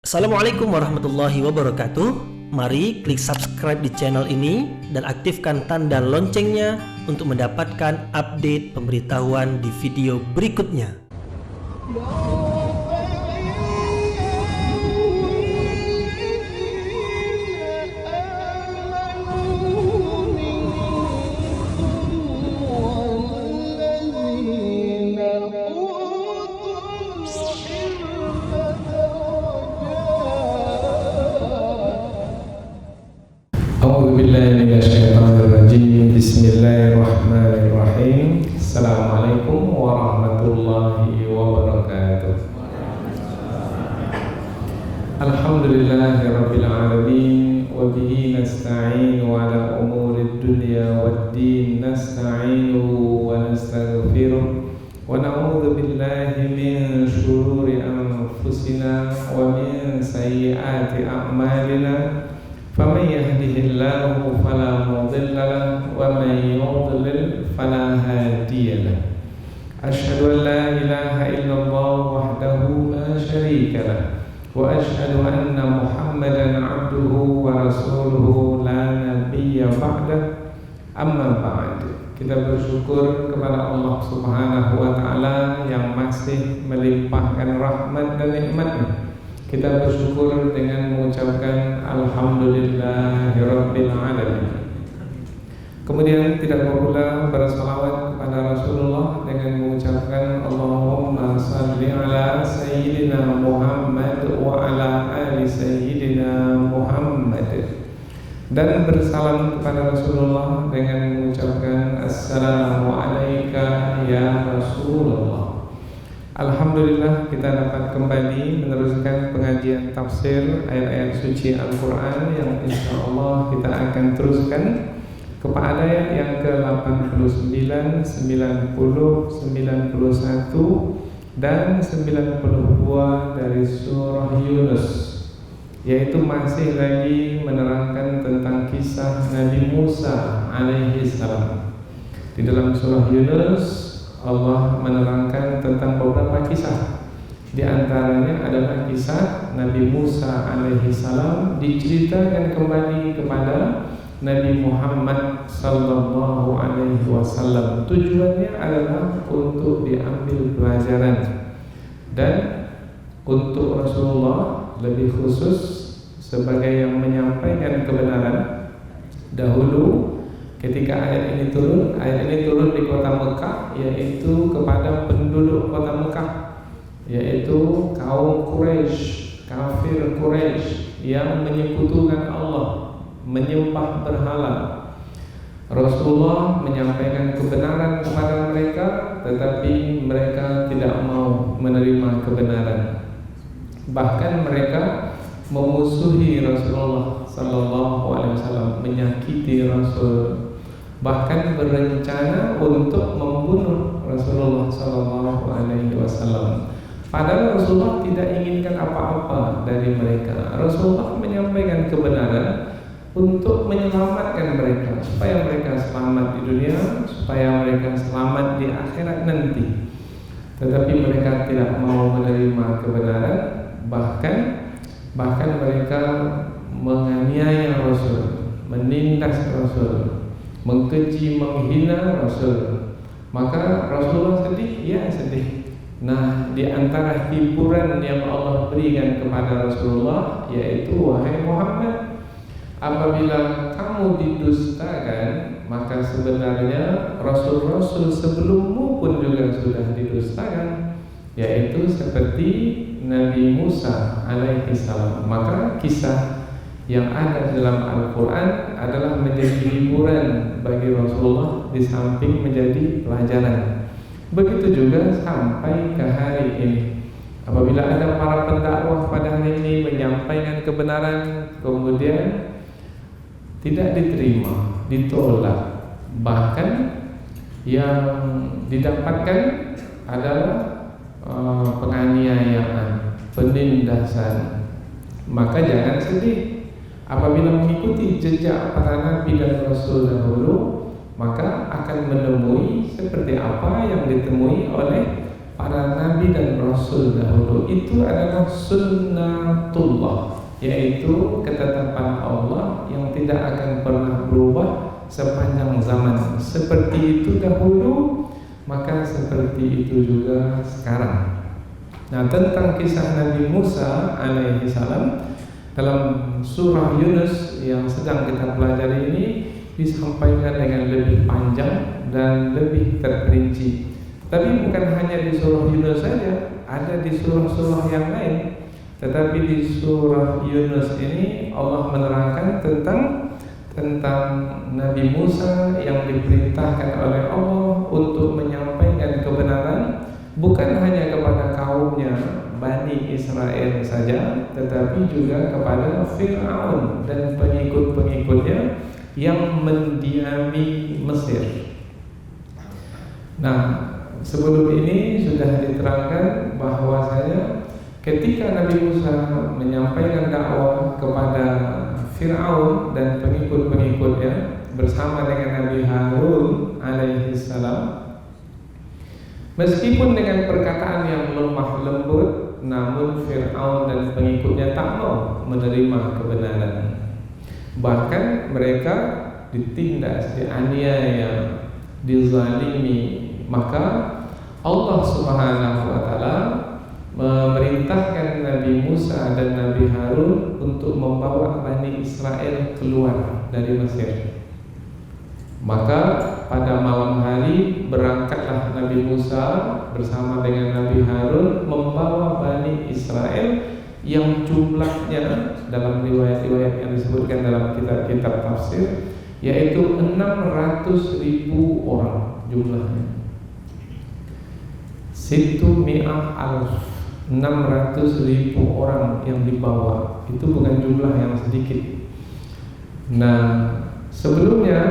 Assalamualaikum warahmatullahi wabarakatuh. Mari klik subscribe di channel ini dan aktifkan tanda loncengnya untuk mendapatkan update pemberitahuan di video berikutnya. A'udzubillahiminasyaitonirrajim. Bismillahirrahmanirrahim. Assalamualaikum warahmatullahi wabarakatuh. Alhamdulillahirabbil alamin wa bihi nasta'inu ala umurid dunya waddin. Nasta'inu wa nastaghfiruh wa na'udzu billahi min shururi anfusina wa min sayyiati a'malina. فَمَنْ يَهْدِهِ اللَّهُ فَلَا مُضِلَّ لَهُ وَمَنْ يُضْلِلْ فَلَا هَادِيَ لَهُ أَشْهَدُ أَنْ لَا إِلَهَ إِلَّا اللَّهُ وَحْدَهُ لَا شَرِيكَ لَهُ وَأَشْهَدُ أَنَّ مُحَمَّدًا عَبْدُهُ وَرَسُولُهُ لَا نَبِيَّ بَعْدَهُ أَمَّا بَعْدُ. Kita bersyukur kepada Allah Subhanahu wa Ta'ala yang masih melimpahkan rahmat dan nikmat-Nya. Kita bersyukur dengan mengucapkan Alhamdulillahirabbil alamin. Kemudian tidak lupa pula bersalawat kepada Rasulullah dengan mengucapkan Allahumma salli ala sayyidina Muhammad wa ala ali sayyidina Muhammad, dan bersalam kepada Rasulullah dengan mengucapkan Assalamu alayka ya Rasulullah. Alhamdulillah, kita dapat kembali meneruskan pengajian tafsir ayat-ayat suci Al-Quran yang insya Allah kita akan teruskan kepada ayat yang ke-89, 90, 91 dan 92 dari surah Yunus, yaitu masih lagi menerangkan tentang kisah Nabi Musa alaihi salam. Di dalam surah Yunus Allah menerangkan tentang beberapa kisah. Di antaranya adalah kisah Nabi Musa alaihi salam diceritakan kembali kepada Nabi Muhammad sallallahu alaihi wasallam. Tujuannya adalah untuk diambil pelajaran, dan untuk Rasulullah lebih khusus sebagai yang menyampaikan kebenaran. Dahulu ketika ayat ini turun di kota Mekah, yaitu kepada penduduk kota Mekah, yaitu kaum Quraisy, kafir Quraisy yang menyekutukan Allah, menyembah berhala. Rasulullah menyampaikan kebenaran kepada mereka, tetapi mereka tidak mau menerima kebenaran. Bahkan mereka memusuhi Rasulullah sallallahu alaihi wasallam, menyakiti Rasul, bahkan berencana untuk membunuh Rasulullah sallallahu alaihi wasallam. Padahal Rasulullah tidak inginkan apa-apa dari mereka. Rasulullah menyampaikan kebenaran untuk menyelamatkan mereka, supaya mereka selamat di dunia, supaya mereka selamat di akhirat nanti. Tetapi mereka tidak mau menerima kebenaran, bahkan mereka menganiaya Rasul, menindas Rasul, mengkeji, menghina Rasul. Maka Rasulullah sedih, ya sedih. Nah, di antara hiburan yang Allah berikan kepada Rasulullah yaitu, wahai Muhammad, apabila kamu didustakan, maka sebenarnya Rasul-Rasul sebelummu pun juga sudah didustakan, yaitu seperti Nabi Musa alaihi salam. Maka kisah yang ada dalam Al-Quran adalah menjadi hiburan bagi Rasulullah di samping menjadi pelajaran. Begitu juga sampai ke hari ini. Apabila ada para pendakwah pada hari ini menyampaikan kebenaran, kemudian tidak diterima, ditolak, bahkan yang didapatkan adalah penganiayaan, penindasan, maka jangan sedih. Apabila mengikuti jejak para nabi dan rasul dahulu, maka akan menemui seperti apa yang ditemui oleh para nabi dan rasul dahulu itu adalah sunnatullah, yaitu ketetapan Allah yang tidak akan pernah berubah sepanjang zaman. Seperti itu dahulu, maka seperti itu juga sekarang. Nah, tentang kisah Nabi Musa alaihi salam dalam surah Yunus yang sedang kita pelajari ini disampaikan dengan lebih panjang dan lebih terperinci. Tapi bukan hanya di surah Yunus saja, ada di surah-surah yang lain. Tetapi di surah Yunus ini Allah menerangkan tentang Nabi Musa yang diperintahkan oleh Allah untuk menyampaikan kebenaran bukan hanya kepada kaumnya Bani Israel saja, tetapi juga kepada Fir'aun dan pengikut-pengikutnya yang mendiami Mesir. Nah, sebelum ini sudah diterangkan bahwasanya ketika Nabi Musa menyampaikan dakwah kepada Fir'aun dan pengikut-pengikutnya bersama dengan Nabi Harun alaihi salam, meskipun dengan perkataan yang lemah lembut, namun Fir'aun dan pengikutnya tak mau menerima kebenaran. Bahkan mereka ditindas, dianiaya, dizalimi. Maka Allah Subhanahu wa taala memerintahkan Nabi Musa dan Nabi Harun untuk membawa Bani Israel keluar dari Mesir. Maka pada malam hari berangkatlah Nabi Musa bersama dengan Nabi Harun membawa Bani Israel yang jumlahnya dalam riwayat-riwayat yang disebutkan dalam kitab-kitab tafsir yaitu 600.000 orang jumlahnya. 600.000 orang yang dibawa, itu bukan jumlah yang sedikit. Nah, sebelumnya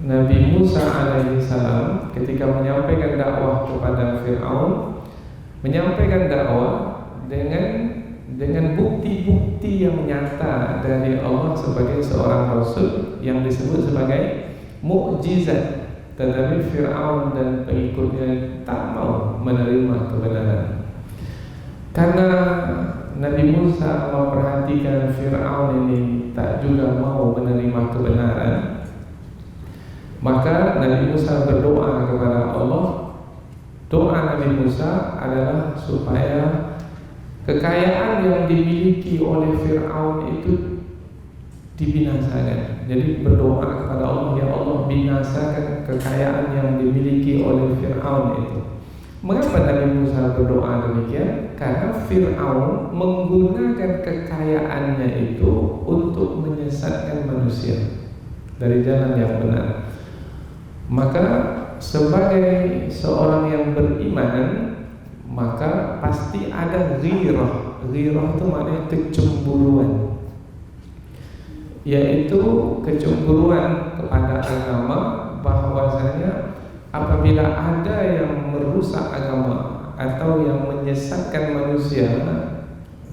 Nabi Musa alaihissalam ketika menyampaikan dakwah kepada Fir'aun, menyampaikan dakwah dengan bukti-bukti yang nyata dari Allah sebagai seorang rasul yang disebut sebagai mukjizat. Tetapi Fir'aun dan pengikutnya tak mau menerima kebenaran. Karena Nabi Musa memperhatikan Fir'aun ini tak juga mau menerima kebenaran, maka Nabi Musa berdoa kepada Allah. Doa Nabi Musa adalah supaya kekayaan yang dimiliki oleh Fir'aun itu dibinasakan. Jadi berdoa kepada Allah, ya Allah binasakan kekayaan yang dimiliki oleh Fir'aun itu. Mengapa Nabi Musa berdoa demikian? Karena Fir'aun menggunakan kekayaannya itu untuk menyesatkan manusia dari jalan yang benar. Maka sebagai seorang yang beriman, maka pasti ada ghirah. Ghirah itu maknanya kecemburuan, yaitu kecemburuan kepada agama, bahwasanya apabila ada yang merusak agama atau yang menyesatkan manusia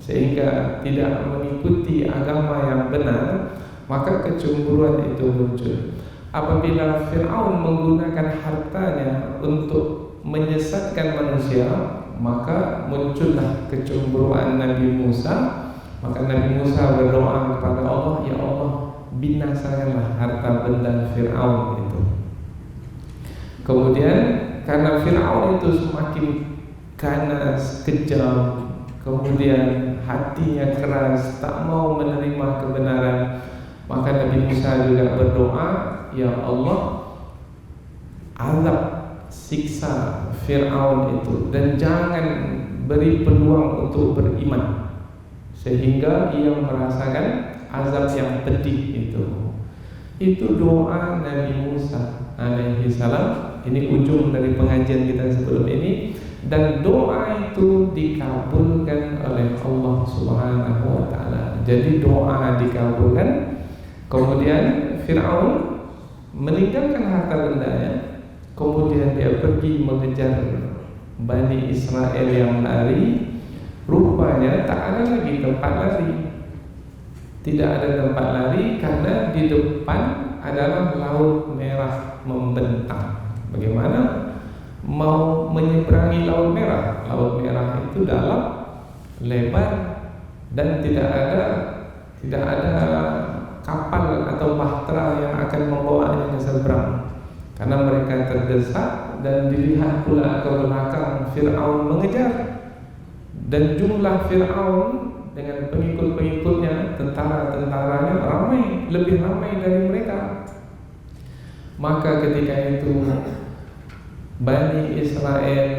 sehingga tidak mengikuti agama yang benar, maka kecemburuan itu muncul. Apabila Fir'aun menggunakan hartanya untuk menyesatkan manusia, maka muncullah kecemburuan Nabi Musa. Maka Nabi Musa berdoa kepada Allah, ya Allah binasakanlah harta benda Fir'aun itu. Kemudian karena Fir'aun itu semakin ganas, kejam, kemudian hatinya keras, tak mau menerima kebenaran, maka Nabi Musa juga berdoa, ya Allah azab, siksa Fir'aun itu dan jangan beri peluang untuk beriman sehingga ia merasakan azab yang pedih itu. Itu doa Nabi Musa alaihi salam. Ini ujung dari pengajian kita sebelum ini. Dan doa itu dikabulkan oleh Allah Subhanahu wa ta'ala. Jadi doa dikabulkan. Kemudian Fir'aun meninggalkan harta bendanya. Kemudian dia pergi mengejar Bani Israel yang lari. Rupanya tak ada lagi tempat lari. Tidak ada tempat lari karena di depan adalah Laut Merah membentang. Bagaimana? mau menyeberangi Laut Merah. Laut Merah itu dalam, lebar, dan tidak ada kapal atau bahtera yang akan membawanya ke seberang, karena mereka terdesak. Dan dilihat pula ke belakang, Fir'aun mengejar, dan jumlah Fir'aun dengan pengikut-pengikutnya, tentara-tentaranya ramai, lebih ramai dari mereka. Maka ketika itu Bani Israel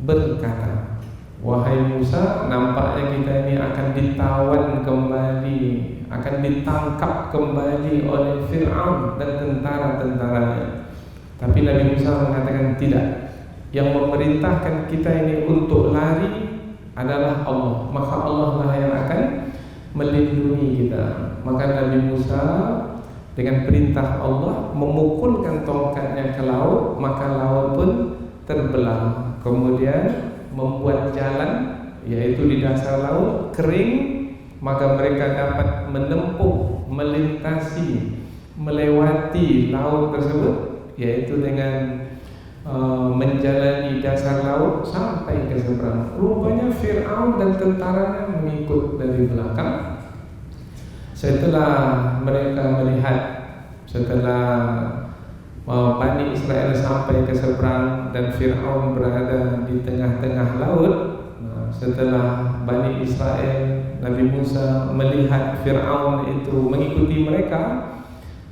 berkata, "Wahai Musa, nampaknya kita ini akan ditawan kembali, akan ditangkap kembali oleh Fir'aun dan tentara-tentaranya." Tapi Nabi Musa mengatakan tidak. Yang memerintahkan kita ini untuk lari adalah Allah. Maka Allah lah yang akan melindungi kita. Maka Nabi Musa dengan perintah Allah memukulkan tongkatnya ke laut, maka laut pun terbelah. Kemudian membuat jalan, yaitu di dasar laut kering, maka mereka dapat menempuh, melintasi, melewati laut tersebut, yaitu dengan menjalani dasar laut sampai ke seberang. Rupanya Fir'aun dan tentaranya mengikut dari belakang. Setelah mereka melihat, setelah Bani Israel sampai ke seberang dan Fir'aun berada di tengah-tengah laut, setelah Bani Israel, Nabi Musa melihat Fir'aun itu mengikuti mereka,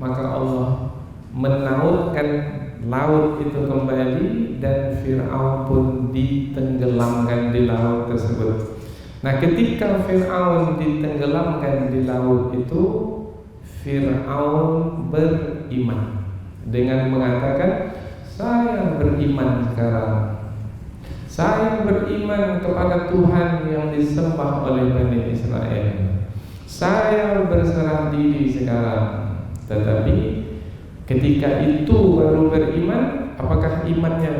maka Allah menautkan laut itu kembali dan Fir'aun pun ditenggelamkan di laut tersebut. Nah, ketika Fir'aun ditenggelamkan di laut itu, Fir'aun beriman dengan mengatakan, "Saya beriman sekarang. Saya beriman kepada Tuhan yang disembah oleh Bani Israel. Saya berserah diri sekarang." Tetapi ketika itu baru beriman, apakah imannya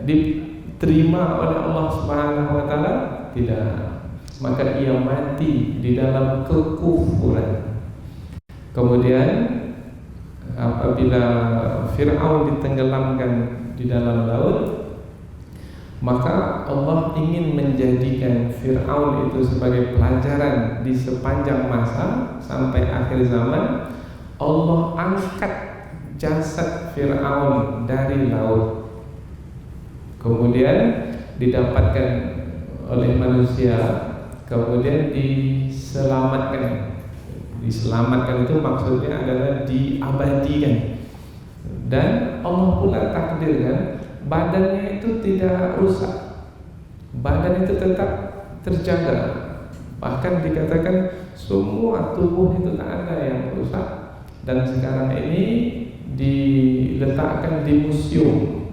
diterima oleh Allah Subhanahu wa taala? Tidak. Maka ia mati di dalam kekufuran. Kemudian apabila Fir'aun ditenggelamkan di dalam laut, maka Allah ingin menjadikan Fir'aun itu sebagai pelajaran di sepanjang masa sampai akhir zaman. Allah angkat jasad Fir'aun dari laut, kemudian didapatkan oleh manusia, kemudian diselamatkan. Diselamatkan itu maksudnya adalah diabadikan. Dan Allah pula takdirkan badannya itu tidak rusak, badan itu tetap terjaga. Bahkan dikatakan semua tubuh itu tak ada yang rusak. Dan sekarang ini diletakkan di museum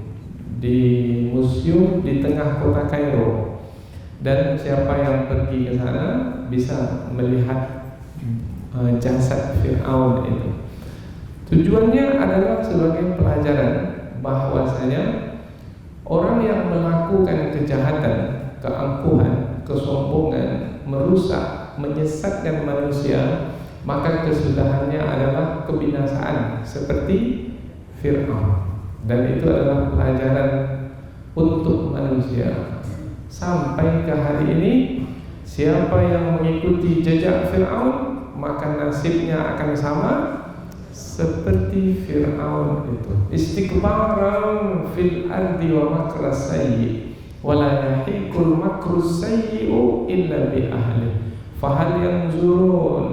di tengah kota Kairo, dan siapa yang pergi ke sana bisa melihat jasad Fir'aun itu. Tujuannya adalah sebagai pelajaran bahwasanya orang yang melakukan kejahatan, keangkuhan, kesombongan, merusak, menyesatkan manusia, maka kesudahannya adalah kebinasaan seperti Fir'aun. Dan itu adalah pelajaran untuk manusia. Sampai ke hari ini, siapa yang mengikuti jejak Fir'aun, maka nasibnya akan sama seperti Fir'aun itu. Istikbaran fil ardi wa makras sayyi wa la yahiqul makrus sayyi'u illa bi ahli. Fahal yanzurun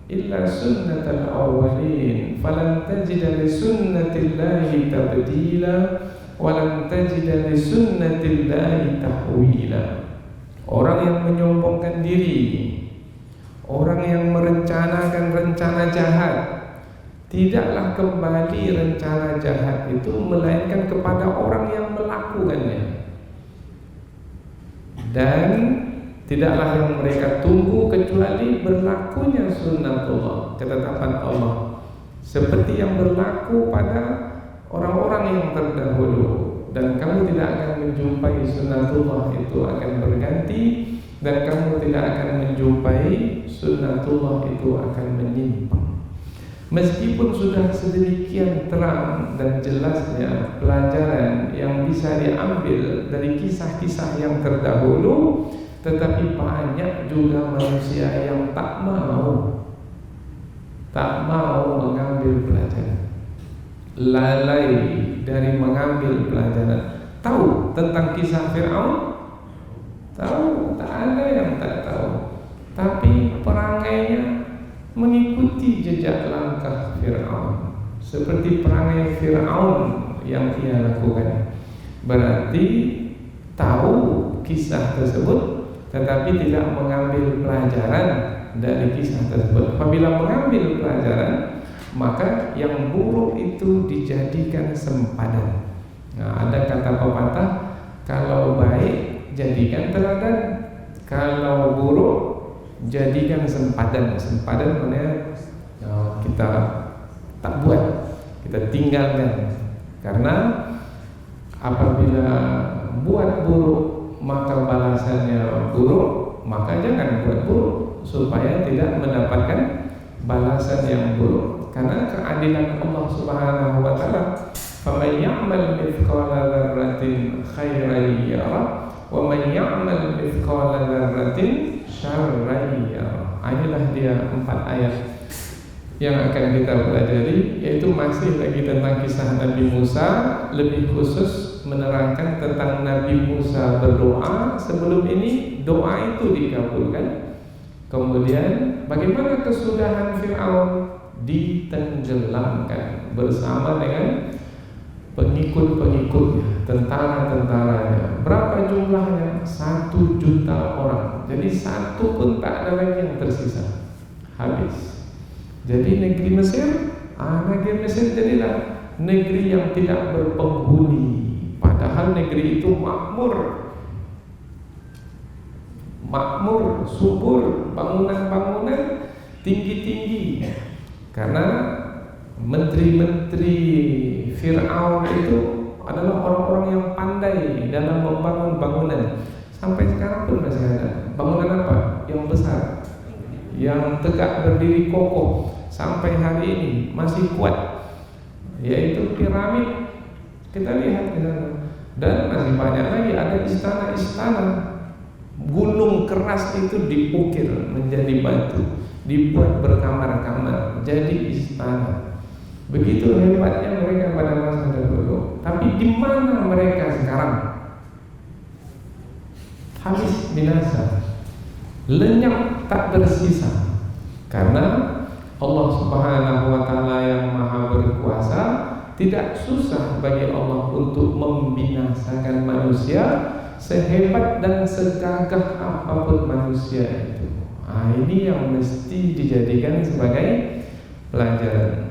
illa sunnatal awwalin falan tajida li sunnatillahi tabdila wa lan tajida li sunnatillahi tahwila. Orang yang menyombongkan diri, orang yang merencanakan rencana jahat, tidaklah kembali rencana jahat itu melainkan kepada orang yang melakukannya. Dan tidaklah yang mereka tunggu kecuali berlakunya sunnatullah, ketetapan Allah, seperti yang berlaku pada orang-orang yang terdahulu. Dan kamu tidak akan menjumpai sunnatullah itu akan berganti, dan kamu tidak akan menjumpai sunnatullah itu akan menyimpang. Meskipun sudah sedemikian terang dan jelasnya pelajaran yang bisa diambil dari kisah-kisah yang terdahulu, tetapi banyak juga manusia yang tak mau mengambil pelajaran, lalai dari mengambil pelajaran. Tahu tentang kisah Fir'aun? Tahu, tak ada yang tak tahu. Tapi perangainya mengikuti jejak langkah Fir'aun, seperti perangai Fir'aun yang ia lakukan. Berarti tahu kisah tersebut, tetapi tidak mengambil pelajaran dari kisah tersebut. Apabila mengambil pelajaran, maka yang buruk itu dijadikan sempadan. Nah, ada kata pepatah, kalau baik jadikan teladan, kalau buruk jadikan sempadan. Sempadan maknanya kita tak buat, kita tinggalkan. Karena apabila buat buruk maka balasannya buruk, maka jangan buat buruk supaya tidak mendapatkan balasan yang buruk. Karena keadilan Allah Subhanahu wa taala, faman ya'mal mithqala dzarratin khairan yarah wa man ya'mal mithqala dzarratin syarran yarah. Inilah dia 4 ayat yang akan kita pelajari, yaitu masih lagi tentang kisah Nabi Musa, lebih khusus menerangkan tentang Nabi Musa berdoa. Sebelum ini doa itu dikabulkan. Kemudian bagaimana kesudahan Fir'aun? Ditenggelamkan bersama dengan pengikut-pengikutnya, tentara-tentaranya. Berapa jumlahnya? 1 juta orang. Jadi satu pun tak ada lagi yang tersisa. Habis. Jadi negeri Mesir jadilah negeri yang tidak berpenghuni. Padahal negeri itu makmur, subur, bangunan-bangunan tinggi-tinggi. Karena menteri-menteri Fir'aun itu adalah orang-orang yang pandai dalam membangun bangunan. Sampai sekarang pun masih ada. Bangunan apa? Yang besar, yang tegak berdiri kokoh, sampai hari ini masih kuat, yaitu piramid. Kita lihat di sana. Dan masih banyak lagi, ada istana-istana. Gunung keras itu diukir menjadi batu, dibuat berkamar-kamar, jadi istana. Begitu hebatnya mereka pada masa dahulu. Tapi di mana mereka sekarang? Habis, binasa, lenyap, tak bersisa. Karena Allah Subhanahu wa taala yang Maha berkuasa, tidak susah bagi Allah untuk membinasakan manusia, sehebat dan segagah apapun manusia itu. Ini yang mesti dijadikan sebagai pelajaran.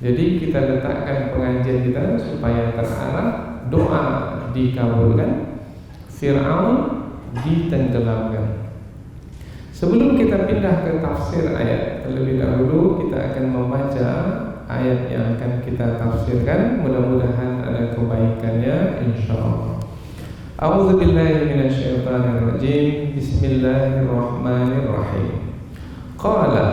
Jadi kita letakkan pengajian kita supaya terarah, doa dikabulkan, Fir'aun ditenggelamkan. Sebelum kita pindah ke tafsir ayat, terlebih dahulu kita akan membaca ayat yang akan kita tafsirkan. Mudah-mudahan ada kebaikannya, insyaallah. A'udzu billahi minasyaitonir rajim. Bismillahirrahmanirrahim. Qala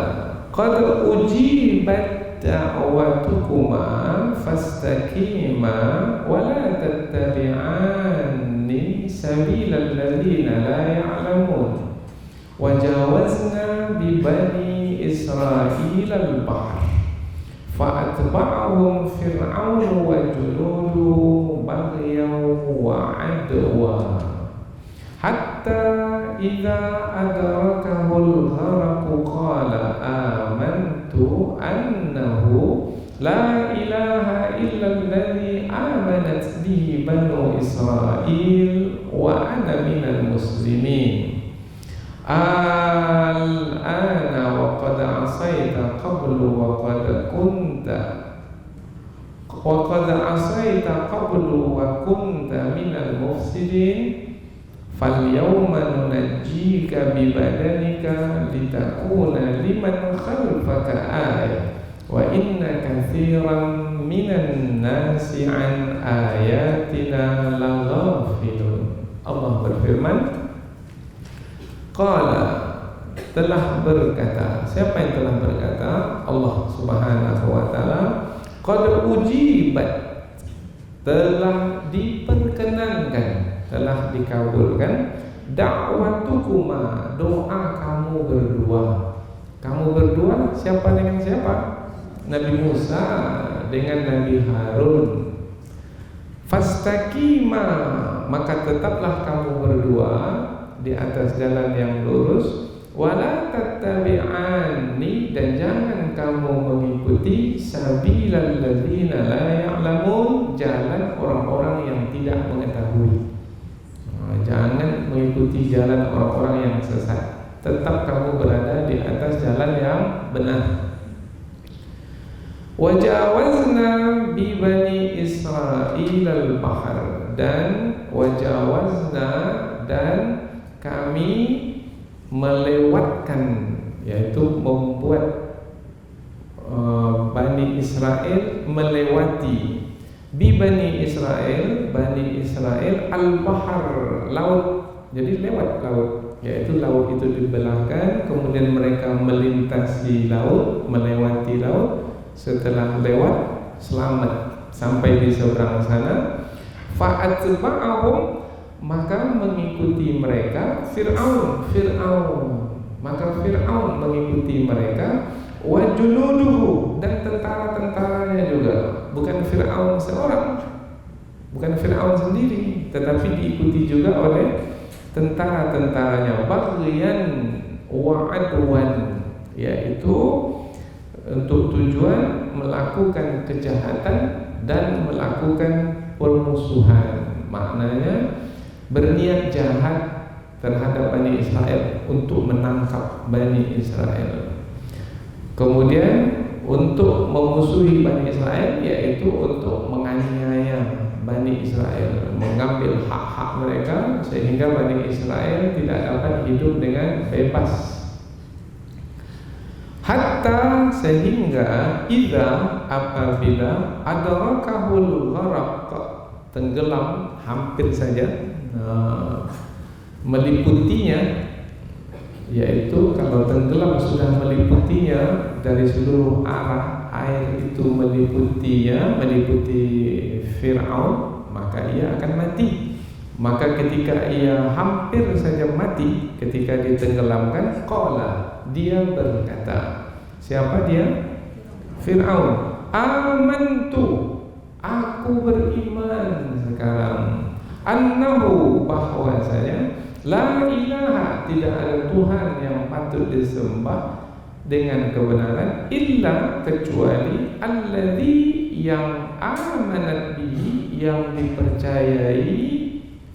qad ujibat da'watukuma fastaqima wa la tattabi'anni sabilal ladzina la ya'lamun. Wajawazna bi bani Israil al-bahr fa'atba'ahum fir'aun wa junuduhu baghyan wa 'adwa hatta idza adrakahul gharaqu qala amantu annahu la ilaha illa alladhi amanat bihi banu Israil wa ana minal muslimin. Al-ana wa qad asaita qablu wa qad kunta minal mufsidin. Falyawma nunajjika bibadanika litakuna liman khalfaka ayah wa inna katsiran minan nasi an ayatina laghafilun. Allah berfirman, qala telah berkata. Siapa yang telah berkata? Allah Subhanahu wa taala. Qad ujibat, telah diperkenankan, telah dikabulkan da'watukuma, doa kamu berdua. Kamu berdua siapa dengan siapa? Nabi Musa dengan Nabi Harun. Fastaqima, maka tetaplah kamu berdua di atas jalan yang lurus. Wala tattabi'ani, dan jangan kamu mengikuti sabilal ladzina la ya'lamun, jalan orang-orang yang tidak mengetahui. Jangan mengikuti jalan orang-orang yang sesat. Tetap kamu berada di atas jalan yang benar. Wajawazna bi bani Israil al-bahr, dan wajawazna, dan kami melewatkan, yaitu membuat Bani Israel melewati, bi Bani Israel, Bani Israel al-bahr, laut. Jadi lewat laut, yaitu laut itu dibelahkan, kemudian mereka melintasi laut, melewati laut. Setelah lewat, selamat sampai di seberang sana. Fa'atba'ahum, maka mengikuti mereka Fir'aun, maka Fir'aun mengikuti mereka, wa junuduhu, dan tentara-tentaranya juga. Bukan Fir'aun seorang, bukan Fir'aun sendiri, tetapi diikuti juga oleh tentara-tentaranya. Baghyan wa adwan, yaitu untuk tujuan melakukan kejahatan dan melakukan permusuhan. Maknanya berniat jahat terhadap Bani Israel untuk menangkap Bani Israel. Kemudian untuk memusuhi Bani Israel, yaitu untuk menganiaya Bani Israel, mengambil hak-hak mereka sehingga Bani Israel tidak dapat hidup dengan bebas. Hatta, sehingga idza, apabila adrakahul gharaq, tenggelam, hampir saja meliputinya, yaitu kalau tenggelam sudah meliputinya dari seluruh arah, air itu meliputinya, meliputi Fir'aun, maka ia akan mati. Maka ketika ia hampir saja mati, ketika ditenggelamkan, qala, dia berkata. Siapa dia? Fir'aun. Amantu, aku beriman sekarang. Annahu, bahwasanya la ilaha, tidak ada Tuhan yang patut disembah dengan kebenaran, illa, kecuali alladzi, yang amanat bihi, yang dipercayai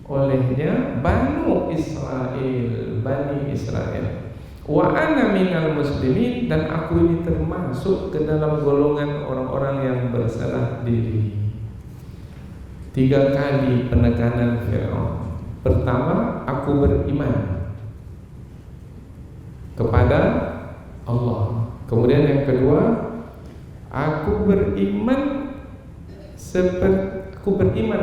olehnya Banu Israel, Bani Israel. Wa ana minal muslimin, dan aku ini termasuk ke dalam golongan orang-orang yang berserah diri. 3 kali penekanan Fir'aun. Pertama, aku beriman kepada Allah. Kemudian yang kedua, aku beriman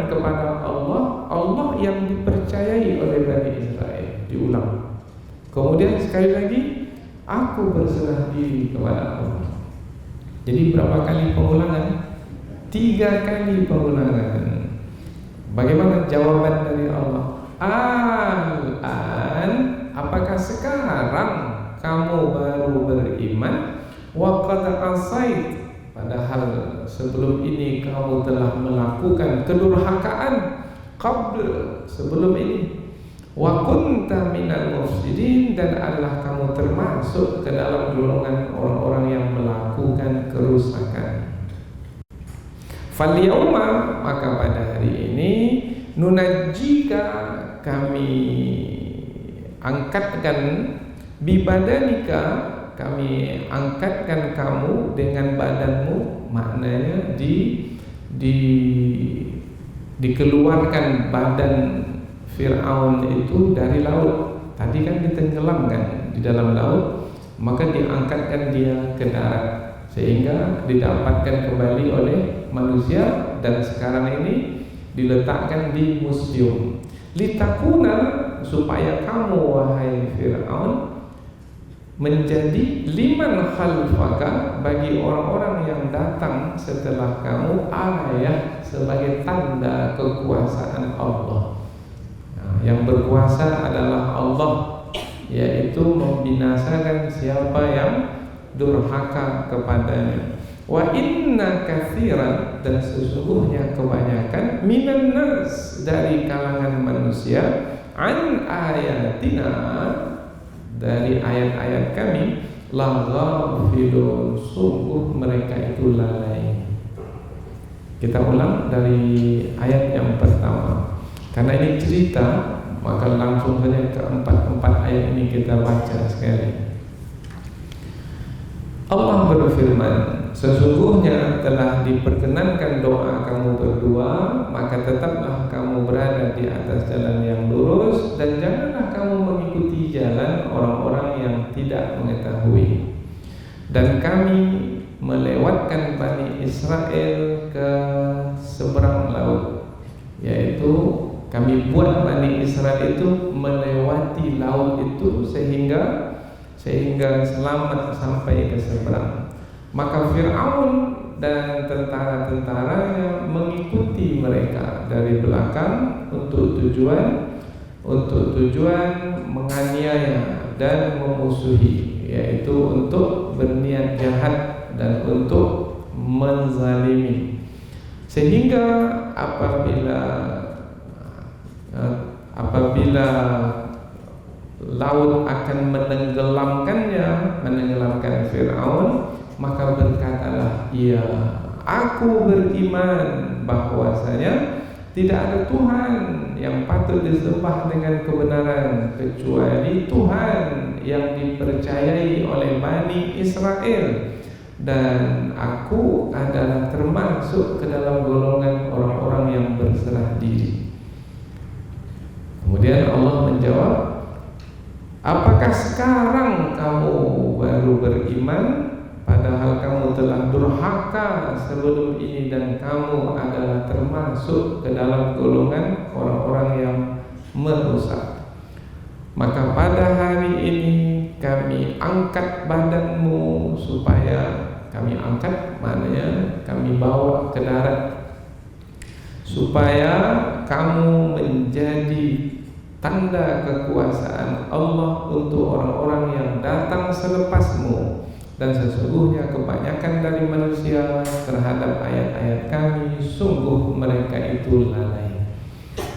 kepada Allah, Allah yang dipercayai oleh Bani Israel. Diulang. Kemudian sekali lagi, aku berserah diri kepada Allah. Jadi berapa kali pengulangan? 3 kali pengulangan. Bagaimana jawaban dari Allah? Al-an, apakah sekarang kamu baru beriman? Wa qad asait, padahal sebelum ini kamu telah melakukan kedurhakaan. Qabl, sebelum ini. Wa kunta minal mufsidin, dan adalah kamu termasuk ke dalam golongan orang-orang yang melakukan kerusakan. Fal yauma, maka pada hari ini, nunajjika, kami angkatkan, bibadanika, kami angkatkan kamu dengan badanmu, maknanya dikeluarkan badan Fir'aun itu dari laut. Tadi kan ditenggelamkan di dalam laut, maka diangkatkan dia ke darat sehingga didapatkan kembali oleh manusia, dan sekarang ini diletakkan di museum. Litakuna, supaya kamu wahai Fir'aun, menjadi liman khalfaka, bagi orang-orang yang datang setelah kamu, ayah, sebagai tanda kekuasaan Allah. Nah, yang berkuasa adalah Allah, yaitu membinasakan siapa yang durhaka kepadanya. Wa inna katsiran, dan sesungguhnya kebanyakan, minan nas, dari kalangan manusia, an ayatina, dari ayat-ayat kami, laghafilun, sungguh mereka itu lalai. Kita ulang dari ayat yang pertama, karena ini cerita, maka langsung saja ke empat ayat ini kita baca sekali. Allah berfirman, sesungguhnya telah diperkenankan doa kamu berdua, maka tetaplah kamu berada di atas jalan yang lurus, dan janganlah kamu mengikuti jalan orang-orang yang tidak mengetahui. Dan kami melewatkan Bani Israel ke seberang laut, yaitu kami buat Bani Israel itu melewati laut itu sehingga selamat sampai ke seberang. Maka Fir'aun dan tentara-tentaranya mengikuti mereka dari belakang untuk tujuan menganiaya dan memusuhi, yaitu untuk berniat jahat dan untuk menzalimi. Sehingga apabila laut akan menenggelamkan Fir'aun, maka berkatalah ia, aku beriman bahwasanya tidak ada Tuhan yang patut disembah dengan kebenaran kecuali Tuhan yang dipercayai oleh Bani Israel, dan aku adalah termasuk ke dalam golongan orang-orang yang berserah diri. Kemudian Allah menjawab, apakah sekarang kamu baru beriman, padahal kamu telah durhaka sebelum ini, dan kamu adalah termasuk ke dalam golongan orang-orang yang merusak. Maka pada hari ini kami angkat badanmu, supaya kami angkat, maknanya kami bawa ke darat, supaya kamu menjadi tanda kekuasaan Allah untuk orang-orang yang datang selepasmu. Dan sesungguhnya kebanyakan dari manusia terhadap ayat-ayat kami, sungguh mereka itu lalai.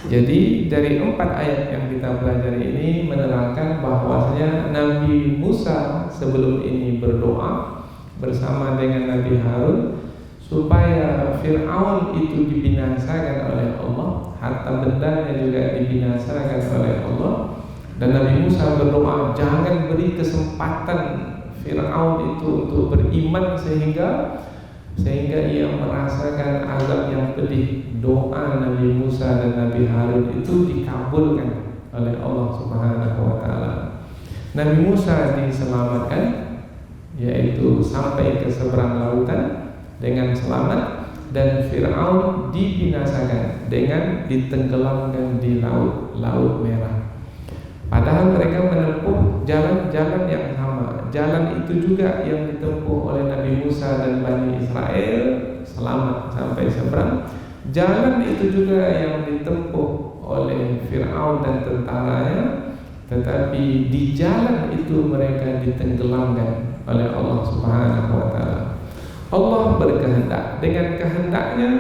Jadi dari 4 ayat yang kita pelajari ini menerangkan bahwasanya Nabi Musa sebelum ini berdoa bersama dengan Nabi Harun supaya Fir'aun itu dibinasakan oleh Allah, harta bendanya juga dibinasakan oleh Allah. Dan Nabi Musa berdoa, jangan beri kesempatan Fir'aun itu untuk beriman sehingga ia merasakan azab yang pedih. Doa Nabi Musa dan Nabi Harun itu dikabulkan oleh Allah Subhanahu wa taala. Nabi Musa diselamatkan, yaitu sampai ke seberang lautan dengan selamat, dan Fir'aun dibinasakan dengan ditenggelamkan di Laut Merah. Padahal mereka menempuh jalan-jalan yang sama. Jalan itu juga yang ditempuh oleh Nabi Musa dan Bani Israel, selamat sampai seberang. Jalan itu juga yang ditempuh oleh Fir'aun dan tentaranya, tetapi di jalan itu mereka ditenggelamkan oleh Allah Subhanahu wa taala. Allah berkehendak, dengan kehendaknya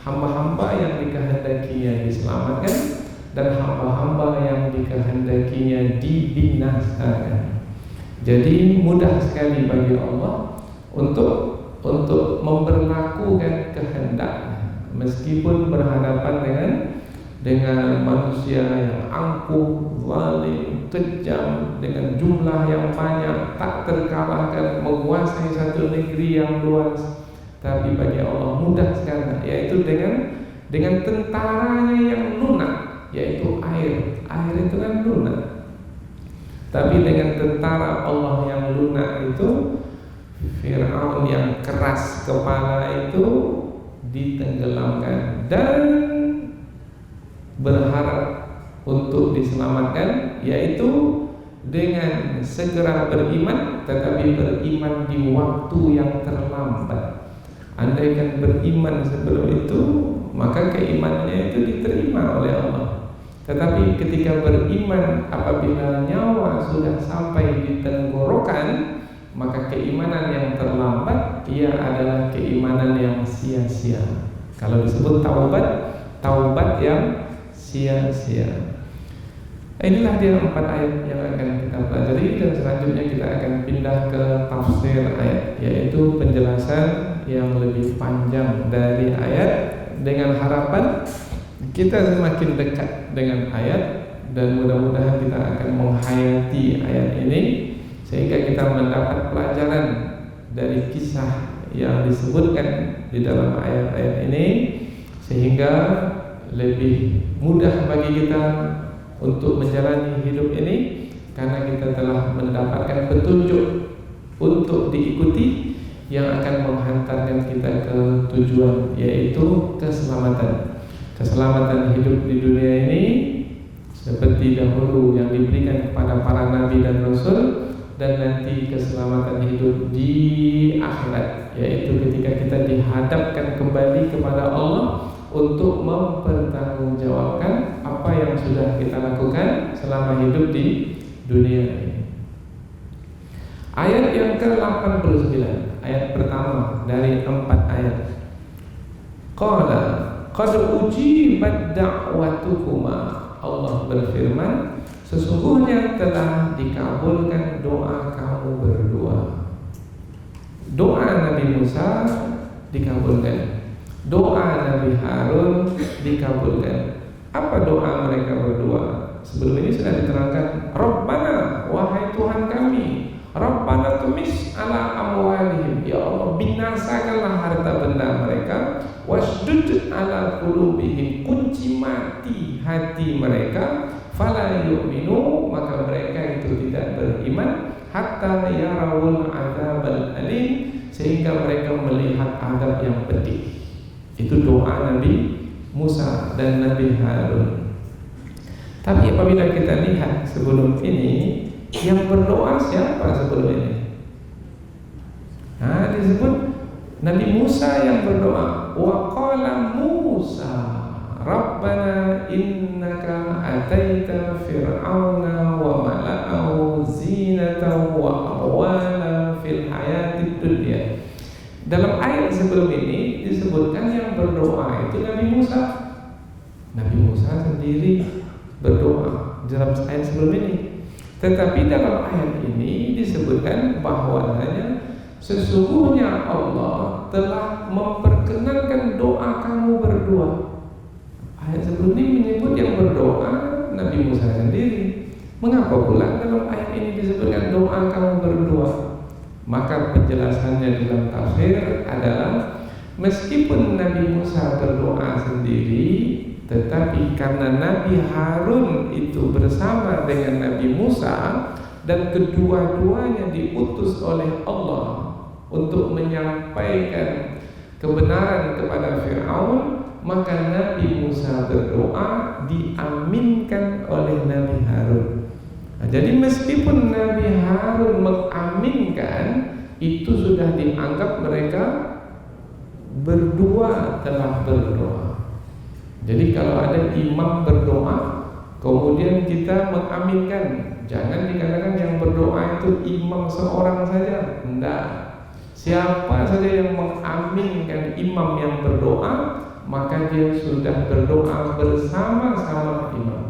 hamba-hamba yang dikehendakinya diselamatkan dan hamba-hamba yang dikehendakinya dibinasakan. Jadi mudah sekali bagi Allah untuk memberlakukan kehendaknya, meskipun berhadapan dengan manusia yang angkuh, zalim, kejam, dengan jumlah yang banyak, tak terkalahkan, menguasai satu negeri yang luas. Tapi bagi Allah mudah sekali, yaitu dengan tentaranya yang lunak, yaitu air. Air itu kan lunak. Tapi dengan tentara Allah yang lunak itu, Fir'aun yang keras kepala itu ditenggelamkan dan berharap untuk diselamatkan, yaitu dengan segera beriman, tetapi beriman di waktu yang terlambat. Andaikan beriman sebelum itu, maka keimanannya itu diterima oleh Allah. Tetapi ketika beriman apabila nyawa sudah sampai di tenggorokan, maka keimanan yang terlambat ia adalah keimanan yang sia-sia. Kalau disebut taubat, taubat yang sia-sia. Inilah dia 4 ayat yang akan kita pelajari, dan selanjutnya kita akan pindah ke tafsir ayat, yaitu penjelasan yang lebih panjang dari ayat, dengan harapan kita semakin dekat dengan ayat, dan mudah-mudahan kita akan menghayati ayat ini sehingga kita mendapat pelajaran dari kisah yang disebutkan di dalam ayat-ayat ini, sehingga lebih mudah bagi kita untuk menjalani hidup ini, karena kita telah mendapatkan petunjuk untuk diikuti yang akan menghantarkan kita ke tujuan, yaitu keselamatan. Keselamatan hidup di dunia ini seperti dahulu yang diberikan kepada para nabi dan rasul, dan nanti keselamatan hidup di akhirat, yaitu ketika kita dihadapkan kembali kepada Allah untuk mempertanggungjawabkan apa yang sudah kita lakukan selama hidup di dunia ini. Ayat yang ke-89, ayat pertama dari 4 ayat. Qala qad ujibat da'watukuma. Allah berfirman, sesungguhnya telah dikabulkan doa kamu berdua. Doa Nabi Musa dikabulkan, doa Nabi Harun dikabulkan. Apa doa mereka berdua? Sebelum ini sudah diterangkan, Rabbana, wahai Tuhan kami, Rabbana tumis ala amwalihim, ya Allah binasakanlah harta benda mereka, wasdud ala qulubihim, kunci mati hati mereka, fala yu'minu, maka mereka itu tidak beriman, hatta yarawul adzabal alim, sehingga mereka melihat azab yang pedih. Itu doa Nabi Musa dan Nabi Harun. Tapi apabila kita lihat sebelum ini, yang berdoa siapa sebelum ini? Nah, disebut Nabi Musa yang berdoa. Wa qala Musa, Rabbana innaka ataita fir'auna wa mala'ahu zinatan wa amwalan fil hayatid dunya. Dalam ayat sebelum ini disebutkan yang berdoa itu Nabi Musa. Nabi Musa sendiri berdoa dalam ayat sebelum ini. Tetapi dalam ayat ini disebutkan bahwasanya sesungguhnya Allah telah memperkenankan doa kamu berdua. Ayat sebelum ini menyebut yang berdoa Nabi Musa sendiri. Mengapa pula dalam ayat ini disebutkan doa kamu berdua? Maka penjelasannya dalam tafsir adalah, meskipun Nabi Musa berdoa sendiri, tetapi karena Nabi Harun itu bersama dengan Nabi Musa, dan kedua-duanya diutus oleh Allah untuk menyampaikan kebenaran kepada Fir'aun, maka Nabi Musa berdoa diaminkan oleh Nabi Harun. Nah, jadi meskipun Nabi Harun mengaminkan, itu sudah dianggap mereka berdua telah berdoa. Jadi kalau ada imam berdoa, kemudian kita mengaminkan, jangan dikatakan yang berdoa itu imam seorang saja. Tidak. Siapa saja yang mengaminkan imam yang berdoa, maka dia sudah berdoa bersama-sama imam.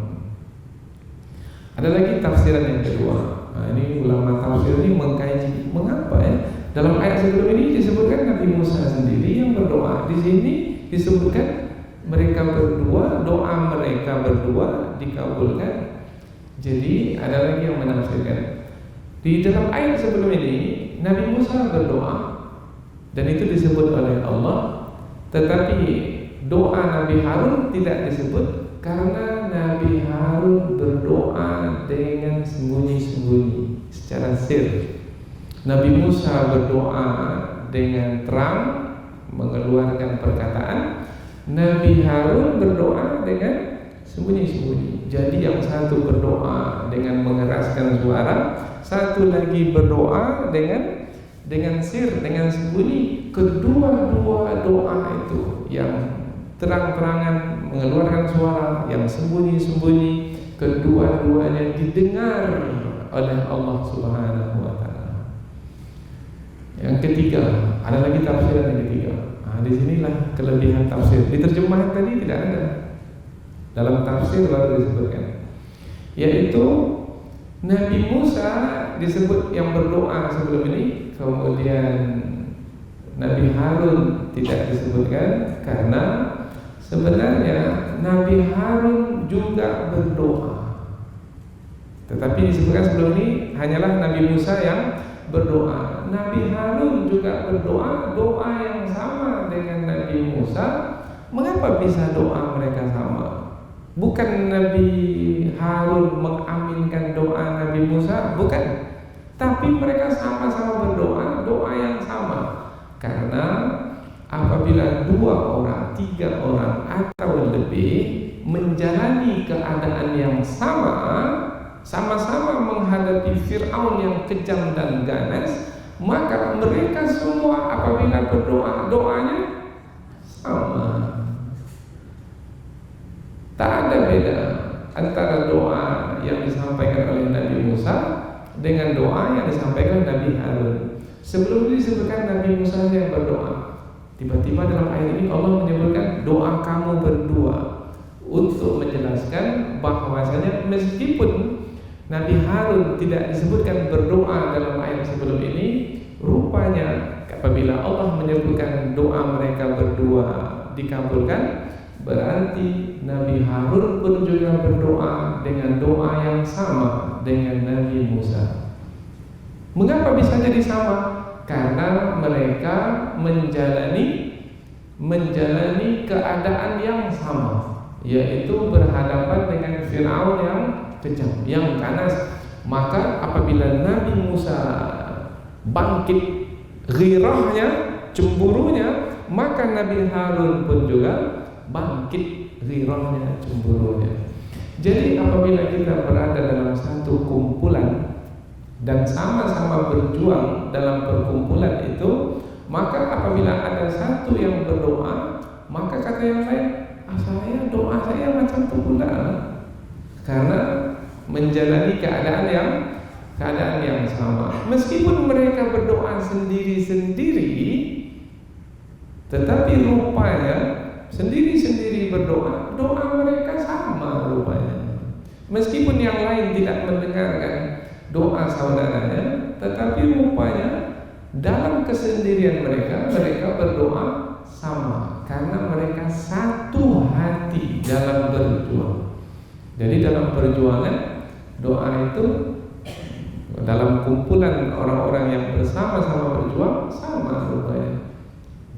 Ada lagi tafsiran yang kedua. Nah, ini ulama tafsir ini mengkaji mengapa ya dalam ayat sebelum ini disebutkan Nabi Musa sendiri yang berdoa, di sini disebutkan mereka berdua, doa mereka berdua dikabulkan. Jadi ada lagi yang menafsirkan di dalam ayat sebelum ini Nabi Musa berdoa dan itu disebut oleh Allah, tetapi doa Nabi Harun tidak disebut karena Nabi Harun berdoa dengan sembunyi-sembunyi secara sir. Nabi Musa berdoa dengan terang mengeluarkan perkataan. Nabi Harun berdoa dengan sembunyi-sembunyi. Jadi yang satu berdoa dengan mengeraskan suara, satu lagi berdoa dengan sir, dengan sembunyi. Kedua-dua doa itu, yang terang-terangan mengeluarkan suara, yang sembunyi-sembunyi, kedua-duanya didengar oleh Allah Subhanahu wa taala. Yang ketiga, ada lagi tafsiran yang ketiga. Di sinilah kelebihan tafsir. Di terjemahan tadi tidak ada. Dalam tafsir baru disebutkan, yaitu Nabi Musa disebut yang berdoa sebelum ini, kemudian Nabi Harun tidak disebutkan karena sebenarnya Nabi Harun juga berdoa. Tetapi disebutkan sebelum ini hanyalah Nabi Musa yang berdoa. Nabi Harun juga berdoa, doa yang sama dengan Nabi Musa. Mengapa bisa doa mereka sama? Bukan Nabi Harun mengaminkan doa Nabi Musa, bukan. Tapi mereka sama-sama berdoa, doa yang sama. Karena apabila 2 orang, 3 orang atau lebih menjalani keadaan yang sama, sama-sama menghadapi Fir'aun yang kejam dan ganas, maka mereka semua apabila berdoa, doanya sama. Tak ada beda antara doa yang disampaikan oleh Nabi Musa dengan doa yang disampaikan Nabi Harun. Sebelum ini disebutkan Nabi Musa yang berdoa. Tiba-tiba dalam ayat ini Allah menyebutkan doa kamu berdua, untuk menjelaskan bahwasanya meskipun Nabi Harun tidak disebutkan berdoa dalam ayat sebelum ini, rupanya apabila Allah menyebutkan doa mereka berdua dikabulkan, berarti Nabi Harun pun juga berdoa dengan doa yang sama dengan Nabi Musa. Mengapa bisa jadi sama? Karena mereka menjalani keadaan yang sama, yaitu berhadapan dengan Fir'aun yang kejam, yang ganas. Maka apabila Nabi Musa bangkit ghirahnya, cemburunya, maka Nabi Harun pun juga bangkit ghirahnya, cemburunya. Jadi apabila kita berada dalam satu kumpulan dan sama-sama berjuang dalam perkumpulan itu, maka apabila ada satu yang berdoa, maka kata yang lain, doa saya macam itu pula, karena menjalani keadaan yang sama. Meskipun mereka berdoa sendiri-sendiri, tetapi rupanya sendiri-sendiri berdoa, doa mereka sama rupanya. Meskipun yang lain tidak mendengarkan doa saudaranya, tetapi rupanya dalam kesendirian mereka berdoa sama, karena mereka satu hati dalam berjuang. Jadi dalam perjuangan, doa itu dalam kumpulan orang-orang yang bersama-sama berjuang sama rupanya.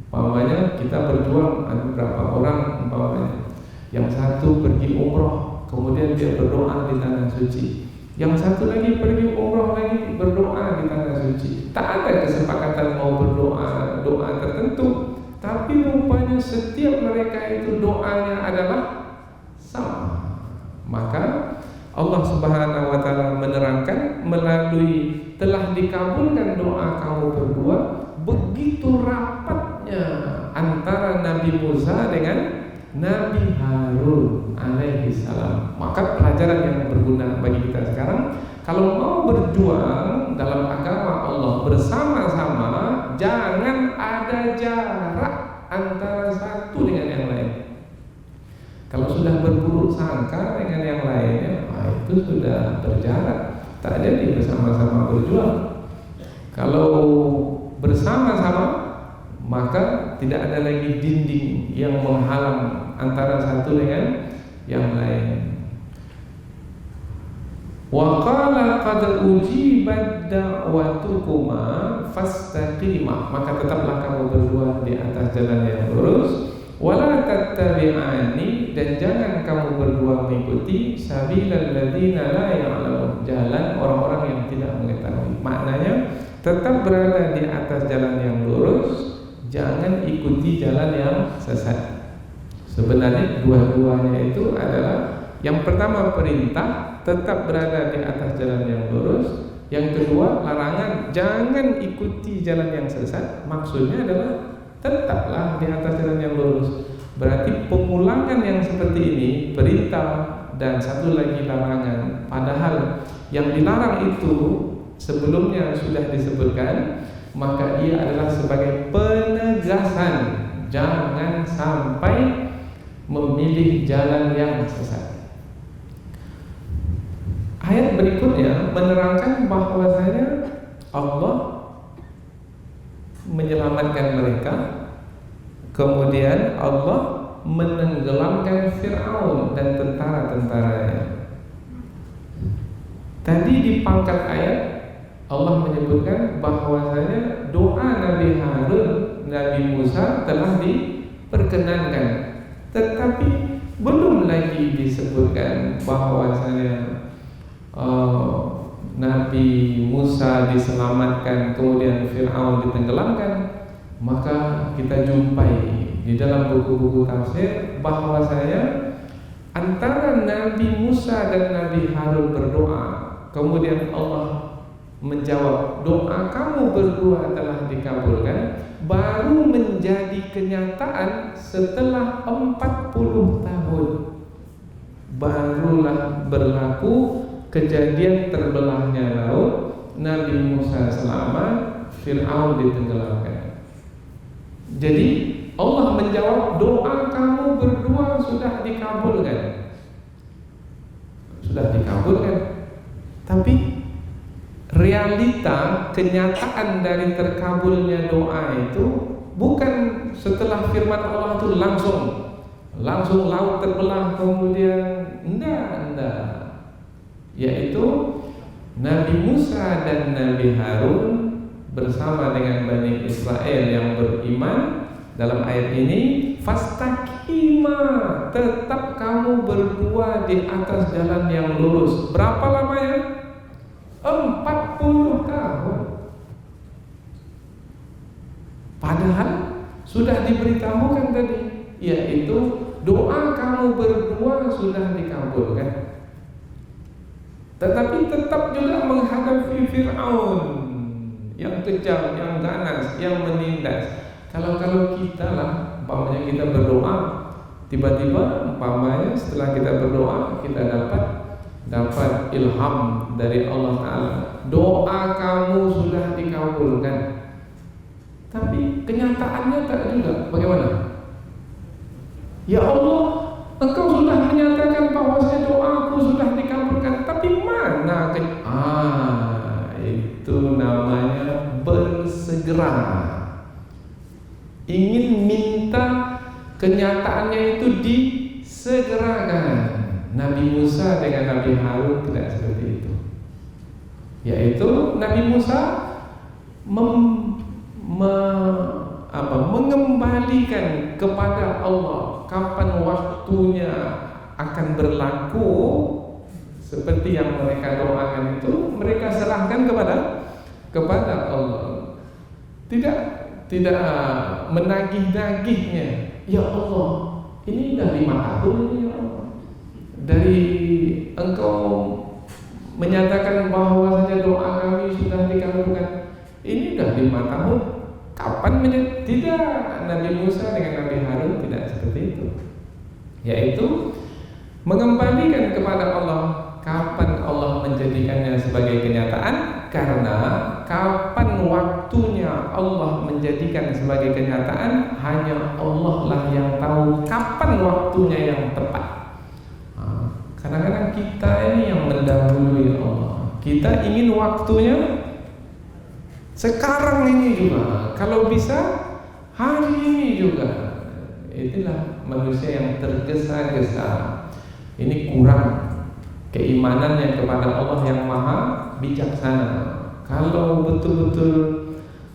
Umpamanya kita berjuang, ada berapa orang umpamanya, yang satu pergi umroh, kemudian dia berdoa di tanah suci, yang satu lagi pergi umroh lagi berdoa di tanah suci. Tak ada kesepakatan mau berdoa doa tertentu, tapi rupanya setiap mereka itu doanya adalah sama. Maka Allah Subhanahu wa taala menerangkan melalui telah dikabulkan doa kamu berdua, begitu rapatnya antara Nabi Musa dengan Nabi Harun alaihi salam. Maka pelajaran yang berguna bagi kita sekarang, kalau mau berjuang dalam agama Allah bersama-sama, jangan ada jarak antara satu dengan yang lain. Kalau sudah berburuk sangka dengan yang lainnya, itu sudah berjarak, tak jadi bersama-sama berjuang. Kalau bersama-sama, maka tidak ada lagi dinding yang menghalang antara satu dengan yang lain. Wa qala qad ujibat da'watukuma fastaqima, maka tetaplah kamu berdua di atas jalan yang lurus. Wala tattabi'ani, dan jangan kamu berdua mengikuti sabilal ladzina la ya'lamun, jalan orang-orang yang tidak mengetahui. Maknanya tetap berada di atas jalan yang lurus, jangan ikuti jalan yang sesat. Sebenarnya dua-duanya itu adalah, yang pertama perintah tetap berada di atas jalan yang lurus, yang kedua larangan jangan ikuti jalan yang sesat. Maksudnya adalah tetaplah di atas jalan yang lurus. Berarti pengulangan yang seperti ini, perintah dan satu lagi larangan, padahal yang dilarang itu sebelumnya sudah disebutkan, maka ia adalah sebagai penegasan jangan sampai memilih jalan yang sesat. Ayat berikutnya menerangkan bahwasanya Allah menyelamatkan mereka, kemudian Allah menenggelamkan Fir'aun dan tentara-tentaranya. Tadi di pangkat ayat Allah menyebutkan bahwasanya doa Nabi Harun, Nabi Musa telah diperkenankan, tetapi belum lagi disebutkan bahwasanya Nabi Musa diselamatkan kemudian Fir'aun ditenggelamkan. Maka kita jumpai di dalam buku-buku tafsir bahwasanya antara Nabi Musa dan Nabi Harun berdoa, kemudian Allah menjawab doa kamu berdua telah dikabulkan, baru menjadi kenyataan setelah 40 tahun. Barulah berlaku kejadian terbelahnya laut, Nabi Musa selamat, Fir'aun ditenggelamkan. Jadi Allah menjawab doa kamu berdua sudah dikabulkan. Sudah dikabulkan. Tapi realita, kenyataan dari terkabulnya doa itu bukan setelah firman Allah itu langsung laut terbelah kemudian enggak. Yaitu Nabi Musa dan Nabi Harun bersama dengan Bani Israel yang beriman dalam ayat ini, fastaqima, tetap kamu berdua di atas jalan yang lurus. Berapa lamanya? 40 tahun. Padahal sudah diberitahukan tadi, yaitu doa kamu berdua sudah dikabulkan. Tetapi tetap juga menghadapi Fir'aun yang kejam, yang ganas, yang menindas. Kalau kita lah, umpamanya kita berdoa, tiba-tiba umpamanya setelah kita berdoa kita dapat ilham dari Allah Ta'ala, doa kamu sudah dikabulkan. Tapi kenyataannya tak juga. Bagaimana? Ya Allah, Engkau sudah menyatakan bahwa doaku sudah dikabulkan, tapi mana itu namanya bersegera. Ingin minta kenyataannya itu disegerakan. Nabi Musa dengan Nabi Harun tidak seperti itu. Yaitu Nabi Musa mengembalikan kepada Allah kapan waktunya akan berlaku, seperti yang mereka doakan itu mereka serahkan kepada Allah. Tidak menagih-nagihnya. Ya Allah, ini dah 5 tahun ini ya Allah, dari Engkau menyatakan bahwa saja doa kami sudah dikabulkan. Ini dah 5 tahun. Kapan tidak? Nabi Musa dengan Nabi Harun tidak seperti itu. Yaitu mengembalikan kepada Allah kapan Allah menjadikannya sebagai kenyataan, karena kapan waktunya Allah menjadikan sebagai kenyataan hanya Allah lah yang tahu kapan waktunya yang tepat. Kadang-kadang kita ini yang mendahului Allah. Kita ingin waktunya sekarang ini juga, kalau bisa hari ini juga. Itulah manusia yang tergesa-gesa. Ini kurang keimanannya kepada Allah yang maha bijaksana. Kalau betul-betul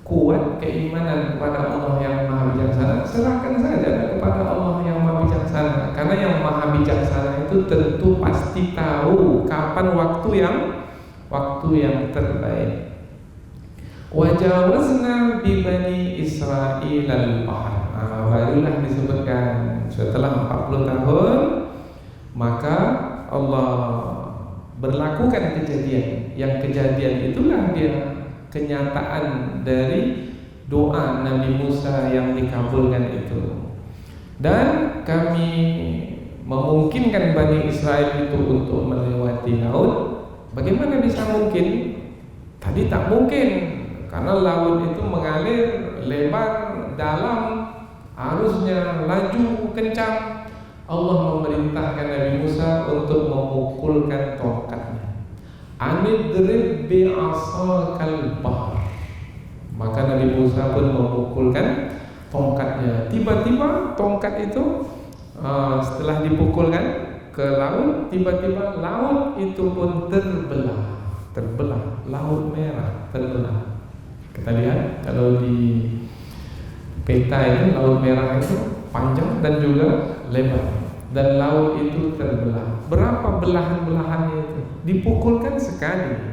kuat keimanan kepada Allah yang maha bijaksana, serahkan saja kepada Allah yang maha bijaksana. Karena yang maha bijaksana itu tentu pasti tahu kapan waktu yang terbaik. Wajawazna bi bani Israil al-bahr. barulah disebutkan setelah 40 tahun maka Allah berlakukan kejadian. Yang kejadian itulah dia kenyataan dari doa Nabi Musa yang dikabulkan itu. Dan kami memungkinkan Bani Israel itu untuk melewati laut. Bagaimana bisa mungkin? Tadi tak mungkin, karena laut itu mengalir lebar, dalam, arusnya laju, kencang. Allah memerintahkan Nabi Musa untuk memukulkan tongkatnya. Anidrib bi'asakal bahr. Maka Nabi Musa pun memukulkan tongkatnya. Tiba-tiba tongkat itu setelah dipukulkan ke laut, tiba-tiba laut itu pun terbelah, laut merah terbelah. Kita lihat kalau di peta itu laut merah itu panjang dan juga lebar, dan laut itu terbelah. Berapa belahan-belahannya itu? Dipukulkan sekali.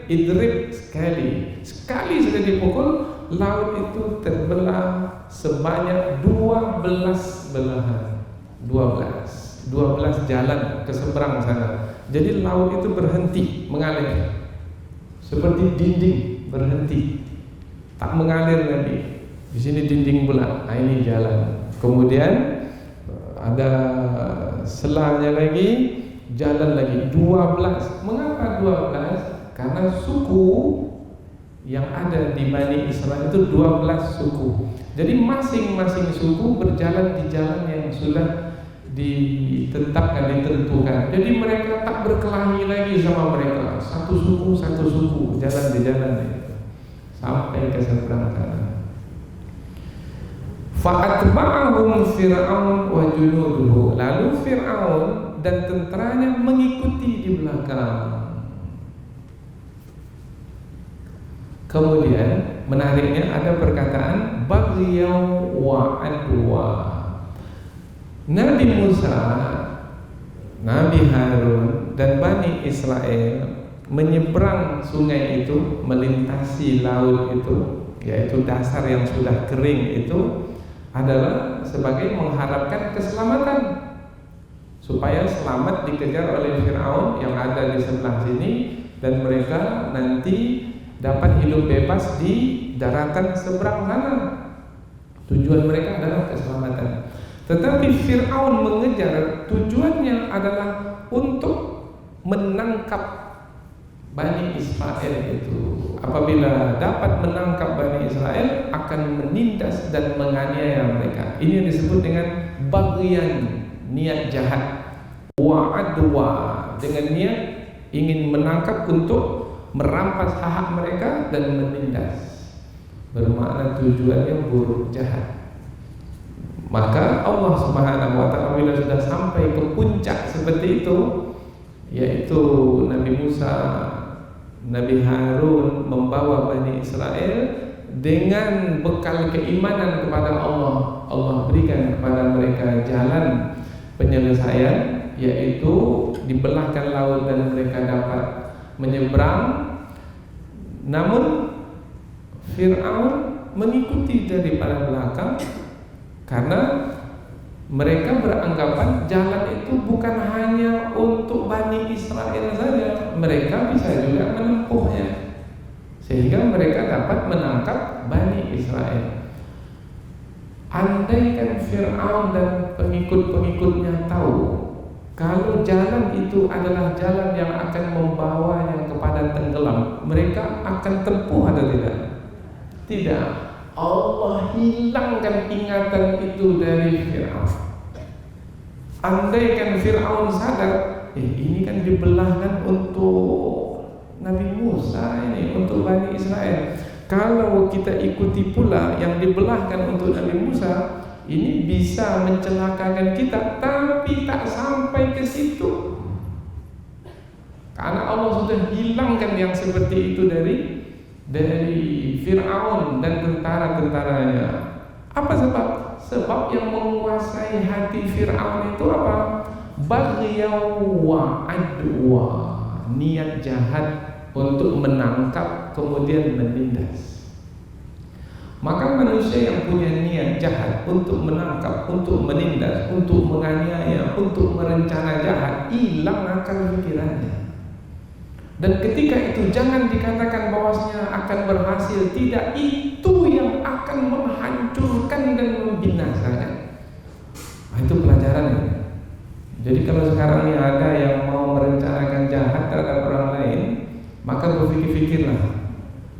Idrib sekali sudah dipukul, laut itu terbelah sebanyak 12 belahan. 12 jalan ke seberang sana. Jadi laut itu berhenti mengalir, seperti dinding berhenti, tak mengalir lagi. Di sini dinding pula. Nah, ini jalan. Kemudian ada selanya lagi, jalan lagi 12. Mengapa 12? Karena suku yang ada di Bani Israel itu 12 suku. Jadi masing-masing suku berjalan di jalan yang sudah ditetapkan, ditentukan. Jadi mereka tak berkelahi lagi sama mereka. Satu suku jalan di jalan itu sampai ke seberang sana. Fa'atba'ahum Fir'aun wa junuduhu. Lalu Fir'aun dan tentaranya mengikuti di belakang. Kemudian menariknya ada perkataan baghyaw wa adwa. Nabi Musa, Nabi Harun dan Bani Israel menyeberang sungai itu, melintasi laut itu, yaitu dasar yang sudah kering itu, adalah sebagai mengharapkan keselamatan, supaya selamat dikejar oleh Fir'aun yang ada di sebelah sini, dan mereka nanti dapat hidup bebas di daratan seberang sana. Tujuan mereka adalah keselamatan. Tetapi Fir'aun mengejar, tujuannya adalah untuk menangkap Bani Israel itu. Apabila dapat menangkap Bani Israel, akan menindas dan menganiaya mereka. Ini yang disebut dengan baghyan, niat jahat. Wa adwa, dengan niat ingin menangkap untuk merampas hak mereka dan menindas. Bermakna tujuannya buruk, jahat. Maka Allah Subhanahu wa ta'ala bila sudah sampai ke puncak seperti itu, yaitu Nabi Musa, Nabi Harun membawa Bani Israel dengan bekal keimanan kepada Allah. Allah berikan kepada mereka jalan penyelesaian, yaitu dibelahkan laut dan mereka dapat menyeberang. Namun Fir'aun mengikuti dari belakang, karena mereka beranggapan jalan itu bukan hanya untuk Bani Israel saja, mereka bisa juga menempuhnya, sehingga mereka dapat menangkap Bani Israel. Andaikan Fir'aun dan pengikut-pengikutnya tahu kalau jalan itu adalah jalan yang akan membawanya kepada tenggelam, mereka akan tempuh atau tidak? Tidak. Allah hilangkan ingatan itu dari Fir'aun. Andaikan Fir'aun sadar, ini kan dibelahkan untuk Nabi Musa, ini untuk Bani Israel. Kalau kita ikuti pula yang dibelahkan untuk Nabi Musa, ini bisa mencelakakan kita, tapi tak sampai ke situ. Karena Allah sudah hilangkan yang seperti itu dari Fir'aun dan tentara-tentaranya. Apa sebab? Sebab yang menguasai hati Fir'aun itu apa? Baghyaw wa adwa, niat jahat untuk menangkap kemudian menindas. Maka manusia yang punya niat jahat untuk menangkap, untuk menindas, untuk menganiaya, untuk merencana jahat, hilang akal pikirannya. Dan ketika itu jangan dikatakan bahwasanya akan berhasil, tidak, itu yang akan menghancurkan dan membinasakan. Nah, itu pelajarannya. Jadi kalau sekarang ini ada yang mau merencanakan jahat terhadap orang lain, maka berpikir-pikirlah.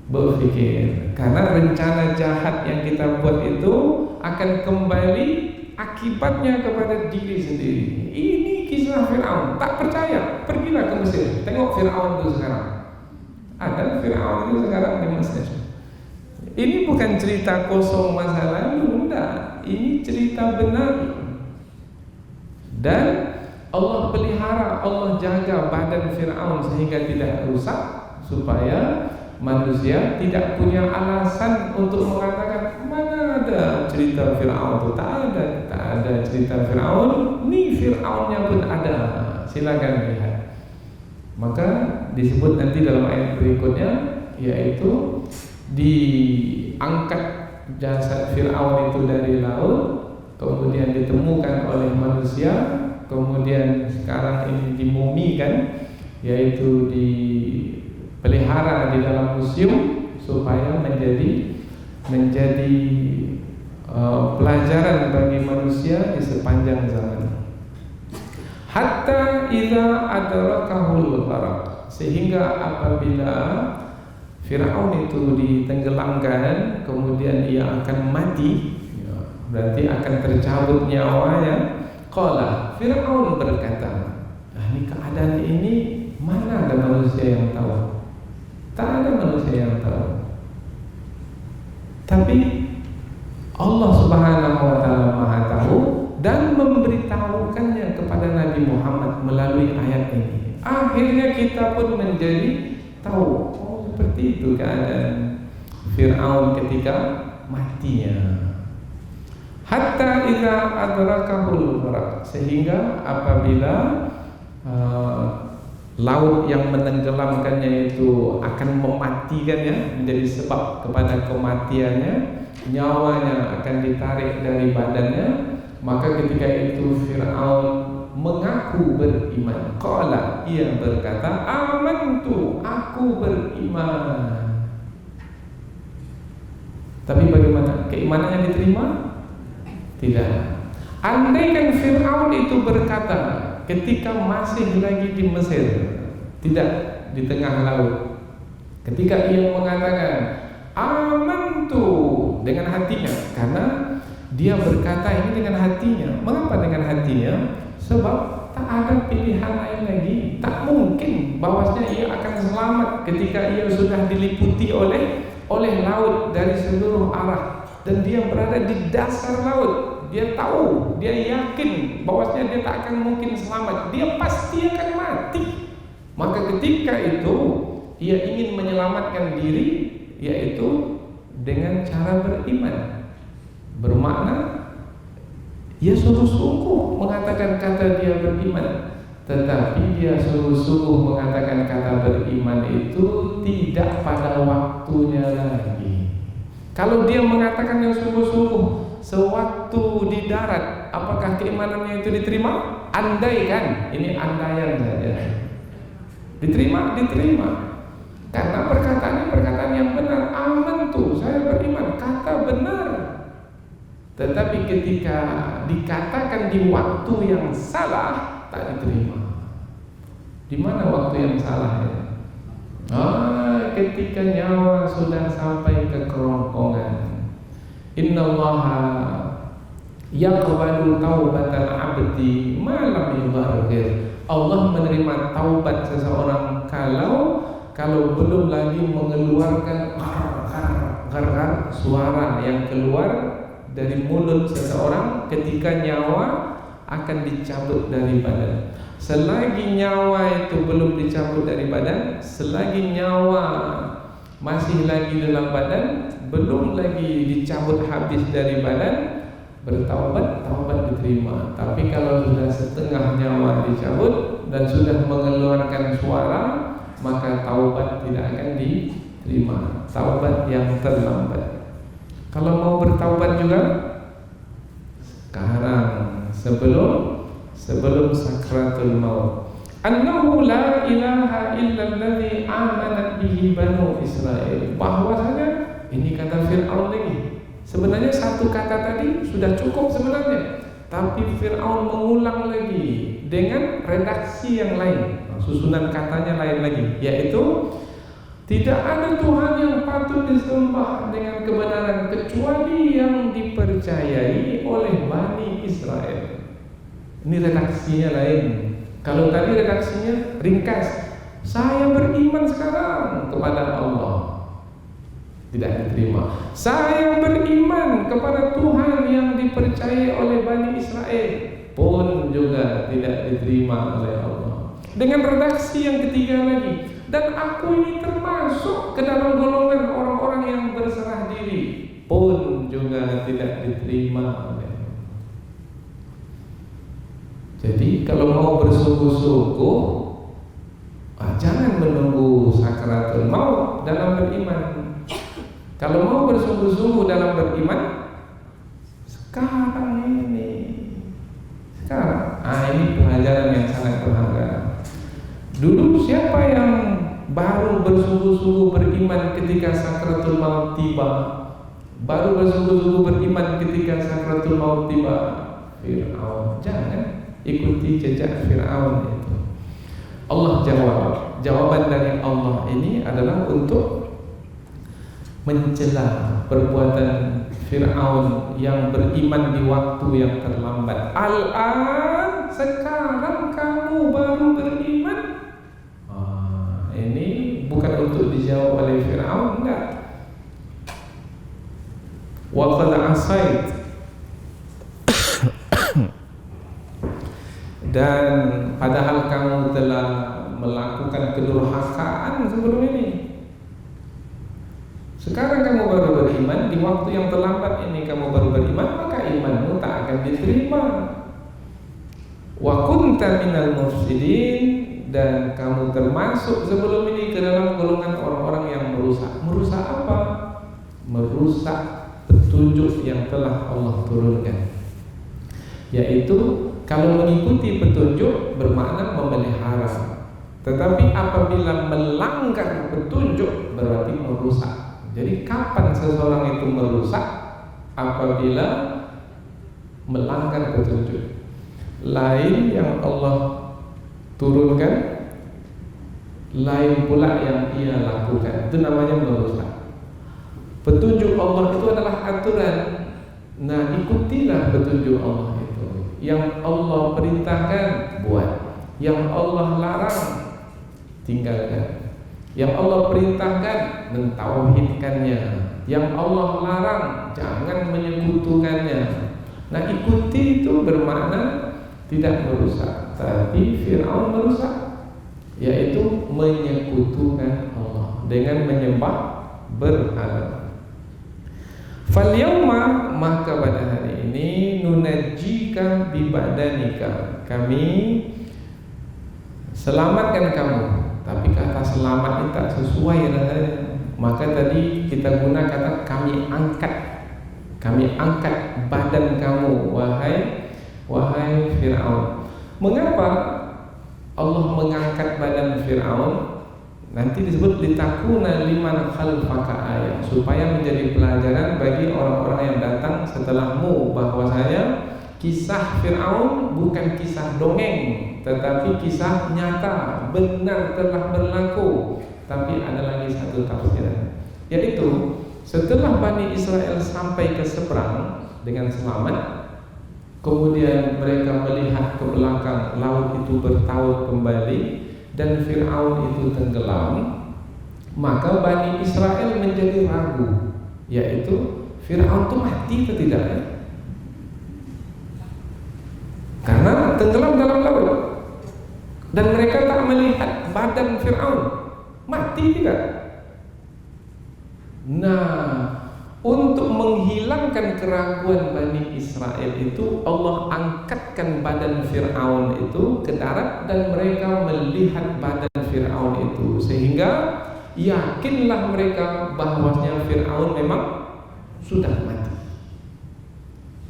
Berpikir, karena rencana jahat yang kita buat itu akan kembali akibatnya kepada diri sendiri. Ini kisah Fir'aun. Tak percaya, pergilah ke Mesir. Tengok Fir'aun itu sekarang. Ada Fir'aun itu sekarang di Mesir. Ini bukan cerita kosong masa lalu, enggak. Ini cerita benar. Dan Allah pelihara, Allah jaga badan Fir'aun sehingga tidak rusak, supaya manusia tidak punya alasan untuk mengatakan mana ada cerita Fir'aun itu. Tak ada cerita Fir'aun. Ini Fir'aunnya pun ada. Silakan lihat. Maka disebut nanti dalam ayat berikutnya, yaitu diangkat jasad Fir'aun itu dari laut, kemudian ditemukan oleh manusia, kemudian sekarang ini dimumikan, yaitu dipelihara di dalam museum supaya menjadi pelajaran bagi manusia di sepanjang zaman. Hatta idza adrakahul gharq, sehingga apabila Fir'aun itu ditenggelamkan, kemudian ia akan mati, berarti akan tercabut nyawanya. Qala, Fir'aun berkata, ini keadaan ini mana ada manusia yang tahu? Tak ada manusia yang tahu. Tapi Allah Subhanahu wa taala Maha tahu dan memberitahukannya kepada Nabi Muhammad melalui ayat ini. Akhirnya kita pun menjadi tahu, oh seperti itu keadaan Fir'aun ketika matinya. Hatta idza adrakahul gharq, sehingga apabila laut yang menenggelamkannya itu akan mematikannya, menjadi sebab kepada kematiannya, nyawanya akan ditarik dari badannya, maka ketika itu Fir'aun mengaku beriman. Qala, ia berkata, amantu, aku beriman. Tapi bagaimana? Keimanannya diterima? Tidak. Andaikan Fir'aun itu berkata ketika masih lagi di Mesir, tidak di tengah laut, ketika ia mengatakan amantu dengan hatinya, karena dia berkata ini dengan hatinya. Mengapa dengan hatinya? Sebab tak ada pilihan lain lagi. Tak mungkin bahwasanya ia akan selamat ketika ia sudah diliputi oleh laut dari seluruh arah dan dia berada di dasar laut. Dia tahu, dia yakin bahwasanya dia tak akan mungkin selamat. Dia pasti akan mati. Maka ketika itu ia ingin menyelamatkan diri, yaitu dengan cara beriman. Bermakna ia sungguh-sungguh mengatakan kata dia beriman, tetapi dia sungguh-sungguh mengatakan kata beriman itu tidak pada waktunya lagi. Kalau dia mengatakan yang sungguh-sungguh sewaktu di darat, apakah keimanannya itu diterima? Andai kan, ini andaian saja. Diterima. Karena perkataannya perkataan yang benar. Aman tuh, saya beriman, kata benar. Tetapi ketika dikatakan di waktu yang salah, tak diterima. Di mana waktu yang salah ya? Ketika nyawa sudah sampai ke kerongkongan. Innallaha yaqbalu taubatal abdi ma lam yughargir. Allah menerima taubat seseorang kalau belum lagi mengeluarkan gar suara yang keluar dari mulut seseorang ketika nyawa akan dicabut dari badan. Selagi nyawa itu belum dicabut dari badan, selagi nyawa masih lagi dalam badan, belum lagi dicabut habis dari badan, bertaubat, taubat diterima. Tapi kalau sudah setengah nyawa dicabut dan sudah mengeluarkan suara, maka taubat tidak akan diterima. Taubat yang terlambat. Kalau mau bertaubat juga sekarang, sebelum sakratul maut. Annahu la ilaha illalladzi amanat bihi banu Israel. Bahwasanya ini kata Fir'aun lagi. Sebenarnya satu kata tadi sudah cukup sebenarnya, tapi Fir'aun mengulang lagi dengan redaksi yang lain. Susunan katanya lain lagi, yaitu tidak ada Tuhan yang patut disembah dengan kebenaran kecuali yang dipercayai oleh Bani Israel. Ini redaksinya lain. Kalau tadi redaksinya ringkas, saya beriman sekarang kepada Allah, tidak diterima. Saya beriman kepada Tuhan yang dipercayai oleh Bani Israel, pun juga tidak diterima oleh Allah. Dengan redaksi yang ketiga lagi, dan aku ini termasuk ke dalam golongan orang-orang yang berserah diri, pun juga tidak diterima oleh Allah. Jadi kalau mau bersungguh-sungguh, jangan menunggu sakratul maut dalam beriman. Kalau mau bersungguh-sungguh dalam beriman, sekarang ini. Ini pelajaran yang sangat berharga. Dulu siapa yang baru bersungguh-sungguh beriman ketika sakratul maut tiba? Baru bersungguh-sungguh beriman ketika sakratul maut tiba? Fir'aun. Jangan ikuti jejak Fir'aun itu. Allah jawab. Jawaban dari Allah ini adalah untuk mencela perbuatan Fir'aun yang beriman di waktu yang terlambat. Al-an, sekarang kamu baru beriman. Ini bukan untuk dijawab oleh Fir'aun, enggak. Wa qad asait, dan padahal kamu telah melakukan kedurhakaan sebelum ini. Sekarang kamu baru beriman, di waktu yang terlambat ini kamu baru beriman, maka imanmu tak akan diterima. Wa kunta minal mufsidin, dan kamu termasuk sebelum ini ke dalam golongan orang-orang yang merusak. Merusak apa? Merusak petunjuk yang telah Allah turunkan. Yaitu kalau mengikuti petunjuk bermakna memelihara, tetapi apabila melanggar petunjuk berarti merusak. Jadi kapan seseorang itu merusak? Apabila melanggar petunjuk. Lain yang Allah turunkan, lain pula yang ia lakukan. Itu namanya merusak. Petunjuk Allah itu adalah aturan. Nah, ikutilah petunjuk Allah itu. Yang Allah perintahkan, buat. Yang Allah larang, tinggalkan. Yang Allah perintahkan, mentauhidkannya. Yang Allah larang, jangan menyekutukannya. Nah, ikuti itu bermakna tidak merusak, tapi Fir'aun merusak, yaitu menyekutukan Allah dengan menyembah berhala. Falyawma, maka pada hari ini, nunajjika bibadanika, kami selamatkan kamu. Tapi kata selamat ini tak sesuai rasanya. Maka tadi kita guna kata kami angkat badan kamu, wahai Fir'aun. Mengapa Allah mengangkat badan Fir'aun? Nanti disebut litakuna liman khalfaka ayat, supaya menjadi pelajaran bagi orang-orang yang datang setelahmu, bahwasanya kisah Fir'aun bukan kisah dongeng, tetapi kisah nyata, benar telah berlaku. Tapi ada lagi satu tafsiran, yaitu setelah Bani Israel sampai ke seberang dengan selamat, kemudian mereka melihat ke belakang, laut itu bertaut kembali dan Fir'aun itu tenggelam, maka Bani Israel menjadi ragu, yaitu Fir'aun itu mati atau tidak, karena tenggelam dalam laut. Dan mereka tak melihat badan Fir'aun, mati tidak. Nah, untuk menghilangkan keraguan Bani Israel itu, Allah angkatkan badan Fir'aun itu ke darat dan mereka melihat badan Fir'aun itu, sehingga yakinlah mereka bahwasanya Fir'aun memang sudah mati.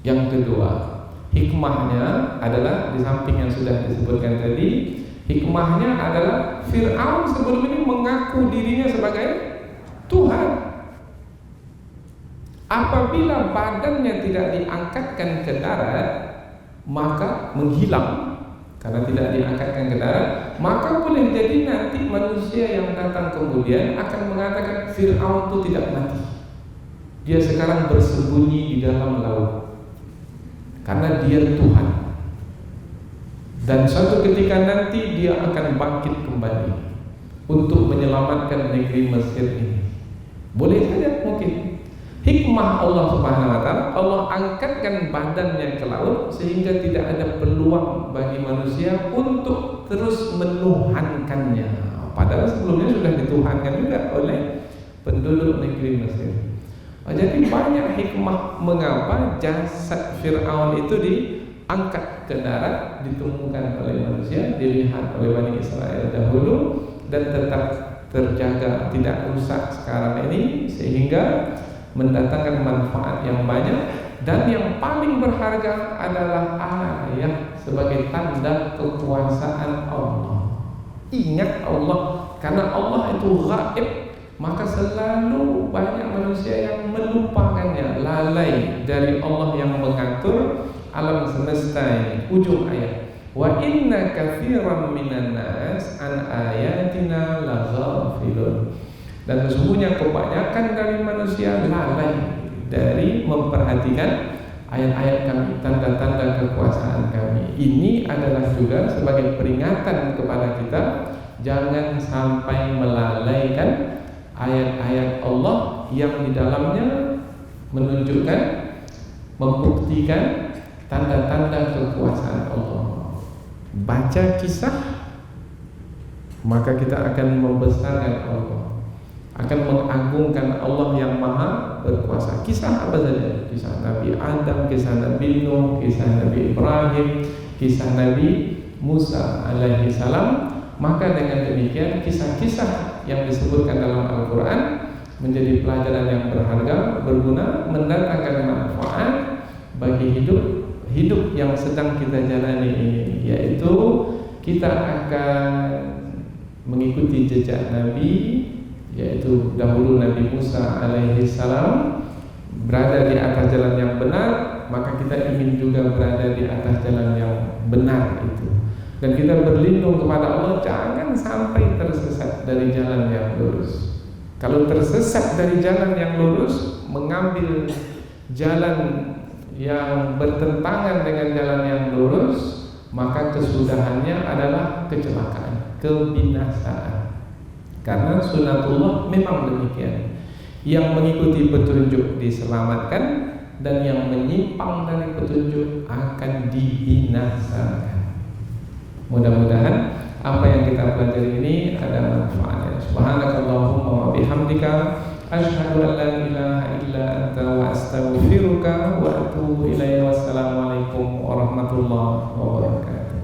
Yang kedua, hikmahnya adalah di samping yang sudah disebutkan tadi, hikmahnya adalah Fir'aun sebelum ini mengaku dirinya sebagai Tuhan. Apabila badannya tidak diangkatkan ke darat, maka menghilang. Karena tidak diangkatkan ke darat, maka boleh jadi nanti manusia yang datang kemudian akan mengatakan Fir'aun itu tidak mati, dia sekarang bersembunyi di dalam laut karena dia Tuhan. Dan suatu ketika nanti dia akan bangkit kembali untuk menyelamatkan negeri Mesir ini. Boleh saja mungkin. Hikmah Allah Subhanahu wa taala, Allah angkatkan badannya ke laut sehingga tidak ada peluang bagi manusia untuk terus menuhankannya. Padahal sebelumnya sudah dituhankan juga oleh penduduk negeri Mesir. Jadi banyak hikmah mengapa jasad Fir'aun itu diangkat ke darat, ditemukan oleh manusia, dilihat oleh Bani Israel dahulu dan tetap terjaga, tidak rusak sekarang ini, sehingga mendatangkan manfaat yang banyak. Dan yang paling berharga adalah ayat sebagai tanda kekuasaan Allah. Ingat Allah, karena Allah itu gaib, maka selalu banyak manusia yang melupakannya, lalai dari Allah yang mengatur alam semesta ini. Ujung ayat, wa inna katsiran minan nas an ayatina laghafilun. Dan sesungguhnya kebanyakan dari manusia lalai dari memperhatikan ayat-ayat kami, tanda-tanda kekuasaan kami. Ini adalah juga sebagai peringatan kepada kita, jangan sampai melalaikan ayat-ayat Allah yang di dalamnya menunjukkan, membuktikan tanda-tanda kekuasaan Allah. Baca kisah, maka kita akan membesarkan Allah, akan mengagungkan Allah yang maha berkuasa. Kisah apa saja? Kisah Nabi Adam, kisah Nabi Nuh, kisah Nabi Ibrahim, kisah Nabi Musa alaihi salam. Maka dengan demikian kisah-kisah yang disebutkan dalam Al-Quran menjadi pelajaran yang berharga, berguna, mendatangkan manfaat bagi hidup yang sedang kita jalani ini, yaitu kita akan mengikuti jejak Nabi, yaitu dahulu Nabi Musa alaihi salam berada di atas jalan yang benar, maka kita ingin juga berada di atas jalan yang benar itu. Dan kita berlindung kepada Allah jangan sampai tersesat dari jalan yang lurus. Kalau tersesat dari jalan yang lurus, mengambil jalan yang bertentangan dengan jalan yang lurus, maka kesudahannya adalah kecelakaan, kebinasaan. Karena sunatullah memang demikian. Yang mengikuti petunjuk diselamatkan, dan yang menyimpang dari petunjuk akan dibinasakan. Mudah-mudahan apa yang kita pelajari ini ada manfaatnya. Subhanakallahumma wa bihamdika asyhadu an la ilaha illa anta wa astaghfiruka wa atubu ilaika. Wassalamualaikum warahmatullahi wabarakatuh.